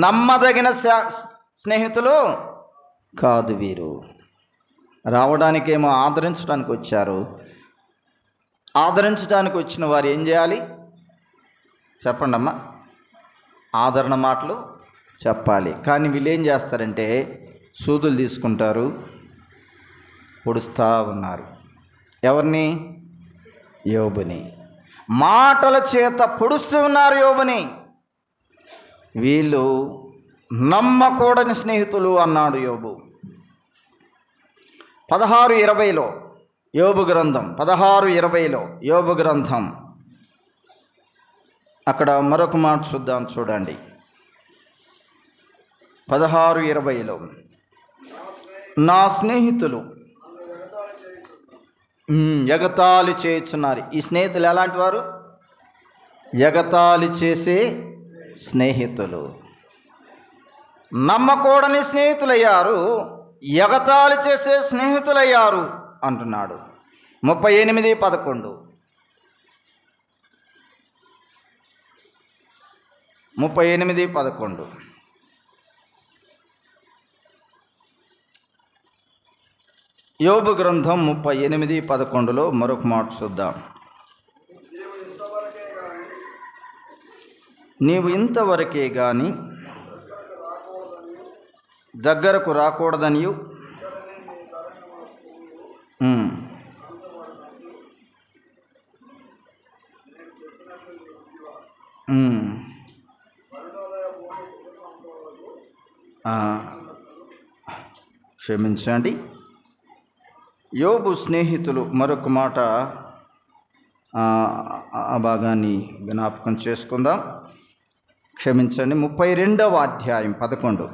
నమ్మదగిన స్నేహితులు కాదు వీరు. రావడానికేమో ఆదరించడానికి వచ్చారు. ఆదరించడానికి వచ్చిన వారు ఏం చేయాలి చెప్పండి అమ్మా? ఆదరణ మాటలు చెప్పాలి. కానీ వీళ్ళు ఏం చేస్తారంటే సూదులు తీసుకుంటారు, పొడుస్తూ ఉన్నారు. ఎవరిని? యోబుని. మాటల చేత పొడుస్తూ ఉన్నారు యోబుని. వీళ్ళు నమ్మకూడని స్నేహితులు అన్నాడు యోబు. 16:20 యోబు గ్రంథం, 16:20 యోబు గ్రంథం. అక్కడ మరొక మాట చూద్దాం, చూడండి. 16:20 నా స్నేహితులు ఎగతాళి చేయుచున్నారు. ఈ స్నేహితులు ఎలాంటి వారు? ఎగతాళి చేసే స్నేహితులు. నమ్మకూడని స్నేహితులయ్యారు, ఎగతాళి చేసే స్నేహితులయ్యారు అంటున్నాడు. 38:11 38:11 యోబు గ్రంథం 38:11 మరొక మాట చూద్దాం. నీవు ఇంతవరకే గాని దగ్గరకు రాకూడదనియు క్షమించండి. యోబు స్నేహితులు మరొక మాట ఆ భాగాన్ని జ్ఞాపకం చేసుకుందాం. క్షమించండి. 32వ అధ్యాయం 11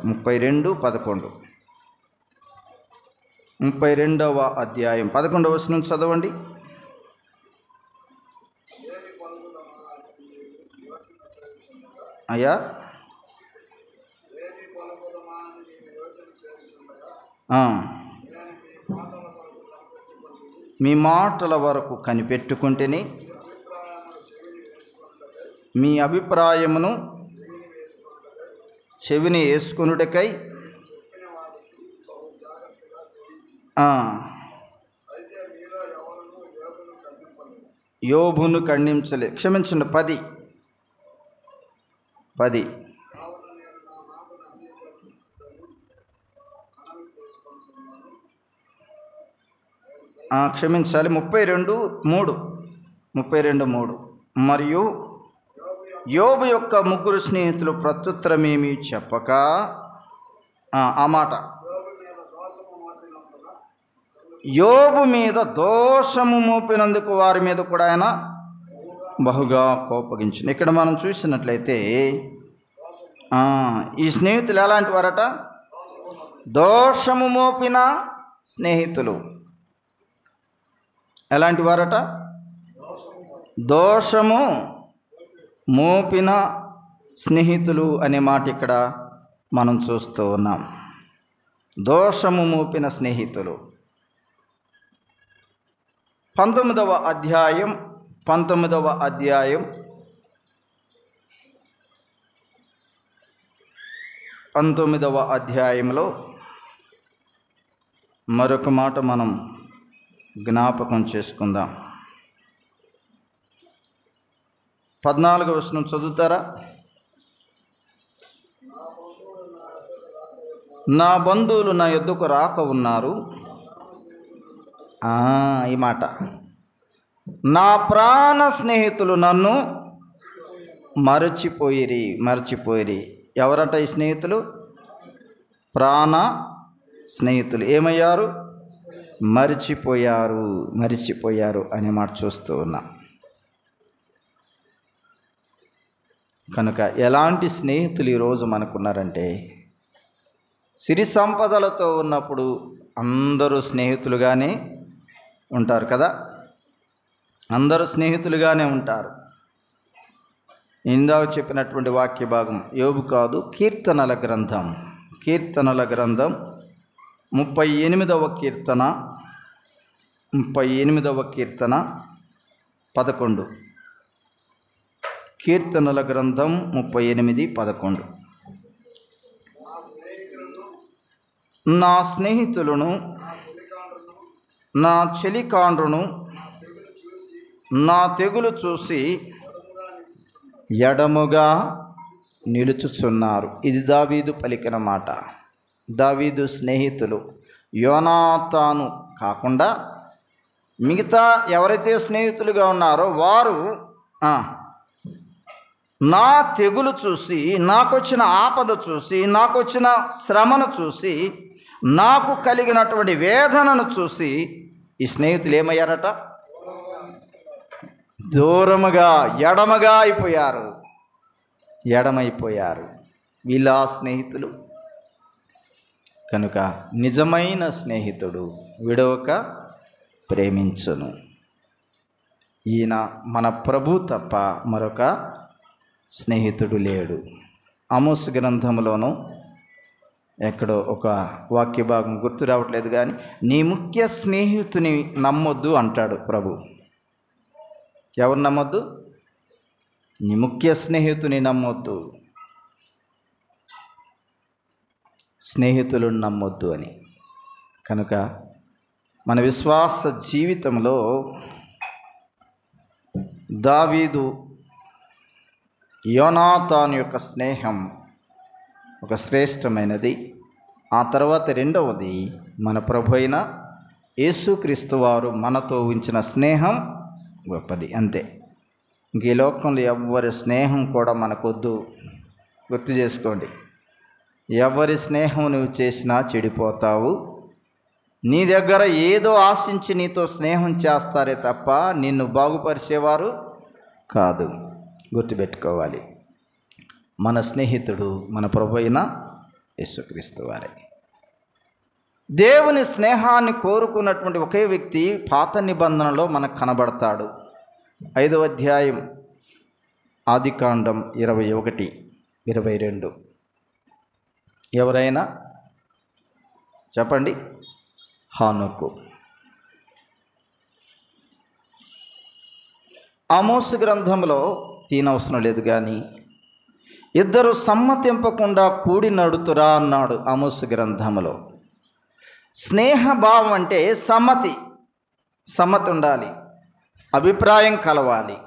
32వ అధ్యాయం 11వ వచనం నుంచి చదవండి. అయ్యా మీ మాటల వరకు కనిపెట్టుకుంటేనే మీ అభిప్రాయమును చెవిని వేసుకొనుటకై యోబును ఖండించలేదు. క్షమించండి. 10 క్షమించాలి. 32:3 మరియు యోబు యొక్క ముగ్గురు స్నేహితులు ప్రత్యుత్తరమేమి చెప్పక ఆ మాట యోబు మీద దోషము మోపినందుకు వారి మీద కూడా ఆయన బహుగా కోపగించింది. ఇక్కడ మనం చూసినట్లయితే ఈ స్నేహితులు ఎలాంటి వారట? దోషము మోపిన స్నేహితులు. ఎలాంటి వారట? దోషము మోపిన స్నేహితులు అనే మాట ఇక్కడ మనం చూస్తూ ఉన్నాం. దోషము మోపిన స్నేహితులు. 19వ అధ్యాయం 19వ అధ్యాయంలో మరొక మాట మనం జ్ఞాపకం చేసుకుందాం. 14వ వచనం చదువుతారా? నా బంధువులు నా యొద్దకు రాక ఉన్నారు. ఈ మాట, నా ప్రాణ స్నేహితులు నన్ను మరచిపోయిరి. ఎవరట ఈ స్నేహితులు? ప్రాణ స్నేహితులు. ఏమయ్యారు? మరిచిపోయారు అనే మాట చూస్తూ ఉన్నాం. కనుక ఎలాంటి స్నేహితులు ఈరోజు మనకున్నారంటే, సిరి సంపదలతో ఉన్నప్పుడు అందరూ స్నేహితులుగానే ఉంటారు కదా. అందరూ స్నేహితులుగానే ఉంటారు. ఇందాక చెప్పినటువంటి వాక్య భాగం యోబు కాదు, కీర్తనల గ్రంథం 38వ కీర్తన 11. కీర్తనల గ్రంథం 38:11. నా స్నేహితులను, నా చెలికాండ్రును నా తెగులు చూసి ఎడముగా నిలుచుచున్నారు. ఇది దావీదు పలికిన మాట. దావీదు స్నేహితులు యోనాతాను కాకుండా మిగతా ఎవరైతే స్నేహితులుగా ఉన్నారో వారు నా తెగులు చూసి, నాకొచ్చిన ఆపద చూసి, నాకొచ్చిన శ్రమను చూసి, నాకు కలిగినటువంటి వేదనను చూసి ఈ స్నేహితులు ఏమయ్యారట? దూరముగా, ఎడమగా అయిపోయారు. ఎడమైపోయారు వీళ్ళ స్నేహితులు. కనుక నిజమైన స్నేహితుడు విడవక ప్రేమించును. ఈయన మన ప్రభు తప్ప మరొక స్నేహితుడు లేడు. ఆమోస్ గ్రంథంలోనూ ఎక్కడో ఒక వాక్య భాగం గుర్తు రావట్లేదు, కానీ నీ ముఖ్య స్నేహితుని నమ్మొద్దు అంటాడు ప్రభు. ఎవరు నమ్మొద్దు? నీ ముఖ్య స్నేహితుని నమ్మొద్దు, స్నేహితులను నమ్మొద్దు అని. కనుక మన విశ్వాస జీవితంలో దావీదు యోనాతాను యొక్క స్నేహం ఒక శ్రేష్టమైనది. ఆ తర్వాత రెండవది మన ప్రభు అయిన యేసుక్రీస్తు వారు మనతో ఉంచిన స్నేహం గొప్పది. అంతే. ఇంక ఈ లోకంలో ఎవరి స్నేహం కూడా మనకొద్దు. గుర్తు చేసుకోండి, ఎవరి స్నేహం నువ్వు చేసినా చెడిపోతావు. నీ దగ్గర ఏదో ఆశించి నీతో స్నేహం చేస్తారే తప్ప నిన్ను బాగుపరిచేవారు కాదు. గుర్తుపెట్టుకోవాలి, మన స్నేహితుడు మన ప్రభు అయిన యేసుక్రీస్తు వారే. దేవుని స్నేహాన్ని కోరుకున్నటువంటి ఒకే వ్యక్తి పాత నిబంధనలో మనకు కనబడతాడు. 5వ అధ్యాయం ఆదికాండం 21-22. ఎవరైనా చెప్పండి. హానోకు. ఆమోసు గ్రంథంలో తీనవసరం లేదు, కానీ ఇద్దరు సమ్మతింపకుండా కూడి నడుతురా అన్నాడు ఆమోసు గ్రంథంలో. స్నేహభావం అంటే సమ్మతి ఉండాలి, అభిప్రాయం కలవాలి,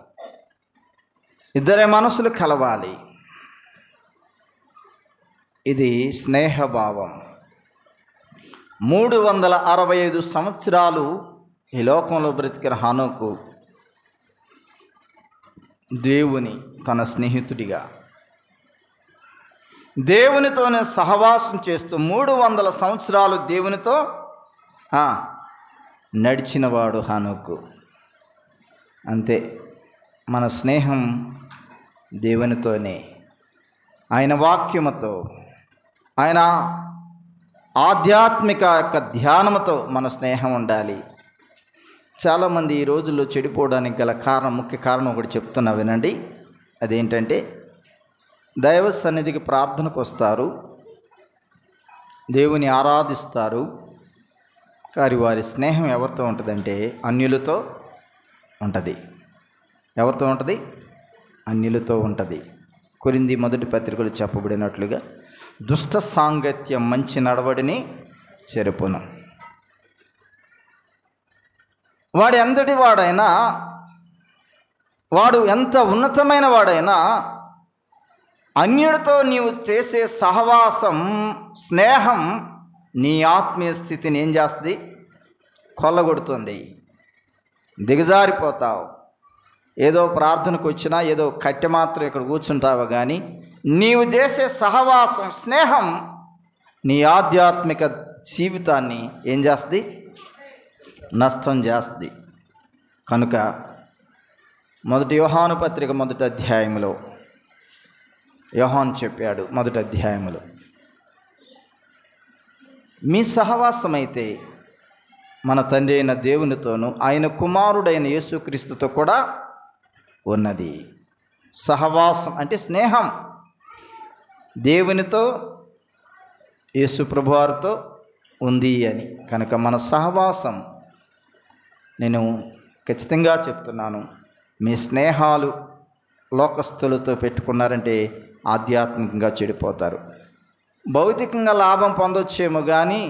ఇద్దరి మనసులు కలవాలి. ఇది స్నేహభావం. 365 సంవత్సరాలు ఈ లోకంలో బ్రతికిన హానోకు దేవుని తన స్నేహితుడిగా, దేవునితోనే సహవాసం చేస్తూ 300 సంవత్సరాలు దేవునితో నడిచినవాడు హానోకు. అంతే. మన స్నేహం దేవునితోనే, ఆయన వాక్యముతో, ఆయన ఆధ్యాత్మిక యొక్క ధ్యానముతో మన స్నేహం ఉండాలి. చాలామంది ఈ రోజుల్లో చెడిపోవడానికి గల ముఖ్య కారణం ఒకటి చెప్తున్నా వినండి. అదేంటంటే, దైవ సన్నిధికి ప్రార్థనకు వస్తారు, దేవుని ఆరాధిస్తారు, కానీ వారి స్నేహం ఎవరితో ఉంటుందంటే అన్యులతో ఉంటుంది. ఎవరితో ఉంటుంది? అన్యులతో ఉంటుంది. కొరింథీ మొదటి పత్రికలు చెప్పబడినట్లుగా దుష్ట సాంగత్యం మంచి నడవడిని చెరుపును. వాడు ఎంతటి వాడైనా, వాడు ఎంత ఉన్నతమైన వాడైనా, అన్యుడితో నీవు చేసే సహవాసం, స్నేహం నీ ఆత్మీయ స్థితిని ఏం చేస్తుంది? కొల్లగొడుతుంది. దిగజారిపోతావు. ఏదో ప్రార్థనకు వచ్చినా ఏదో కట్టె మాత్రం ఇక్కడ కూర్చుంటావు, కానీ నీవు చేసే సహవాసం, స్నేహం నీ ఆధ్యాత్మిక జీవితాన్ని ఏం చేస్తుంది? నష్టం చేస్తుంది. కనుక మొదటి యోహాను పత్రిక 1వ అధ్యాయంలో యోహాను చెప్పాడు, 1వ అధ్యాయంలో, మీ సహవాసమైతే మన తండ్రి అయిన దేవునితోనూ ఆయన కుమారుడైన యేసుక్రీస్తుతో కూడా ఉన్నది. సహవాసం అంటే స్నేహం దేవునితో, యేసు ప్రభువారితో ఉంది అని. కనుక మన సహవాసం, నేను ఖచ్చితంగా చెప్తున్నాను, మీ స్నేహాలు లోకస్తులతో పెట్టుకున్నారంటే ఆధ్యాత్మికంగా చెడిపోతారు. భౌతికంగా లాభం పొందొచ్చేమో కానీ,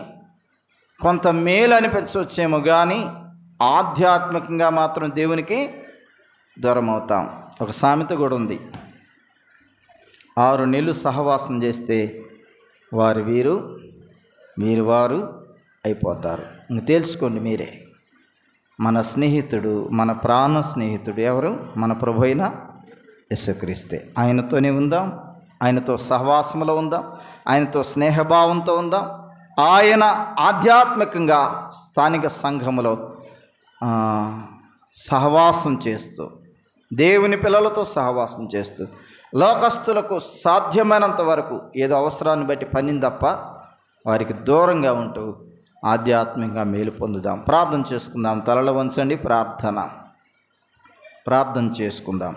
కొంత మేలు అనిపించవచ్చేమో కానీ, ఆధ్యాత్మికంగా మాత్రం దేవునికి దూరం అవుతాం. ఒక సామెత కూడా ఉంది, 6 నెలలు సహవాసం చేస్తే వీరు వారు అయిపోతారు. ఇంక తేల్చుకోండి మీరే. మన స్నేహితుడు, మన ప్రాణ స్నేహితుడు ఎవరు? మన ప్రభు అయిన యేసుక్రీస్తే. ఆయనతోనే ఉందాం, ఆయనతో సహవాసంలో ఉందాం, ఆయనతో స్నేహభావంతో ఉందాం. ఆయన ఆధ్యాత్మికంగా స్థానిక సంఘములో సహవాసం చేస్తూ, దేవుని పిల్లలతో సహవాసం చేస్తూ, లోకస్తులకు సాధ్యమైనంత వరకు ఏదో అవసరాన్ని బట్టి పనిని తప్ప వారికి దూరంగా ఉంటూ ఆధ్యాత్మికంగా మేలు పొందుదాం. ప్రార్థన చేసుకుందాం. తలలు వంచండి, ప్రార్థన చేసుకుందాం.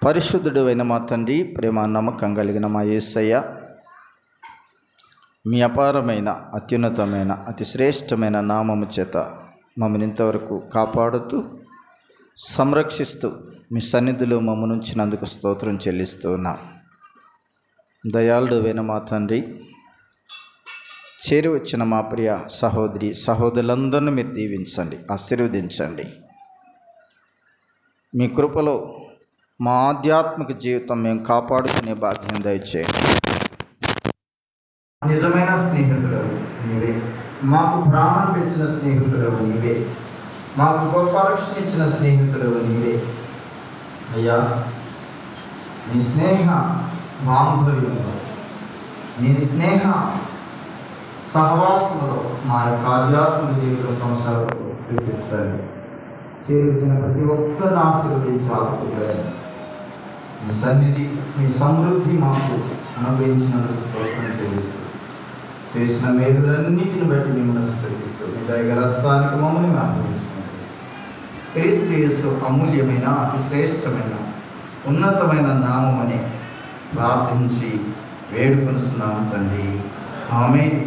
పరిశుద్ధుడు అయిన మా తండ్రి, ప్రేమ నమ్మకం కలిగిన మా యేసయ్య, మీ అపారమైన, అత్యున్నతమైన, అతి శ్రేష్టమైన నామము చేత మమ్మల్ని ఇంతవరకు కాపాడుతూ సంరక్షిస్తూ మీ సన్నిధిలో మమ్మల్ని ఉంచినందుకు స్తోత్రం చెల్లిస్తూ ఉన్నాం. దయాళుడు అయిన మా తండ్రి, చేరి వచ్చిన మా ప్రియ సహోదరి సహోదరులందరినీ మీరు దీవించండి, ఆశీర్వదించండి. మీ కృపలో మా ఆధ్యాత్మిక జీవితం మేము కాపాడుకునే భాగ్యం దయచేయండి. నిజమైన స్నేహితుడవు నీవే, మాకు ప్రాణం పెట్టిన స్నేహితుడవు నీవే, మాకు గొప్ప రక్షణ ఇచ్చిన స్నేహితుడవు నీవే. అయ్యా, నీ స్నేహ బాంధవ్యంలో, నీ స్నేహ సహవాసంలో మా యొక్క ఆధ్యాత్మిక జీవితం కొనసాగుతూ చూపించండి. చేరుతున్న ప్రతి ఒక్కరిని ఆశీర్వదించాలి. మీ సన్నిధి, మీ సమృద్ధి మాకు అనుగ్రహించినందుకు స్తోత్రం చెల్లిస్తూ, చేసిన మేలులన్నిటిని బట్టి మిమ్మల్ని స్మరిస్తూ మీ దయగల స్థానికి మమ్మల్ని అర్పించుకుంటాం. క్రీస్తు యేసు అమూల్యమైన, అతి శ్రేష్టమైన, ఉన్నతమైన నామమని ప్రార్థించి వేడుకొనుచున్నాము తండ్రి. ఆమేన్.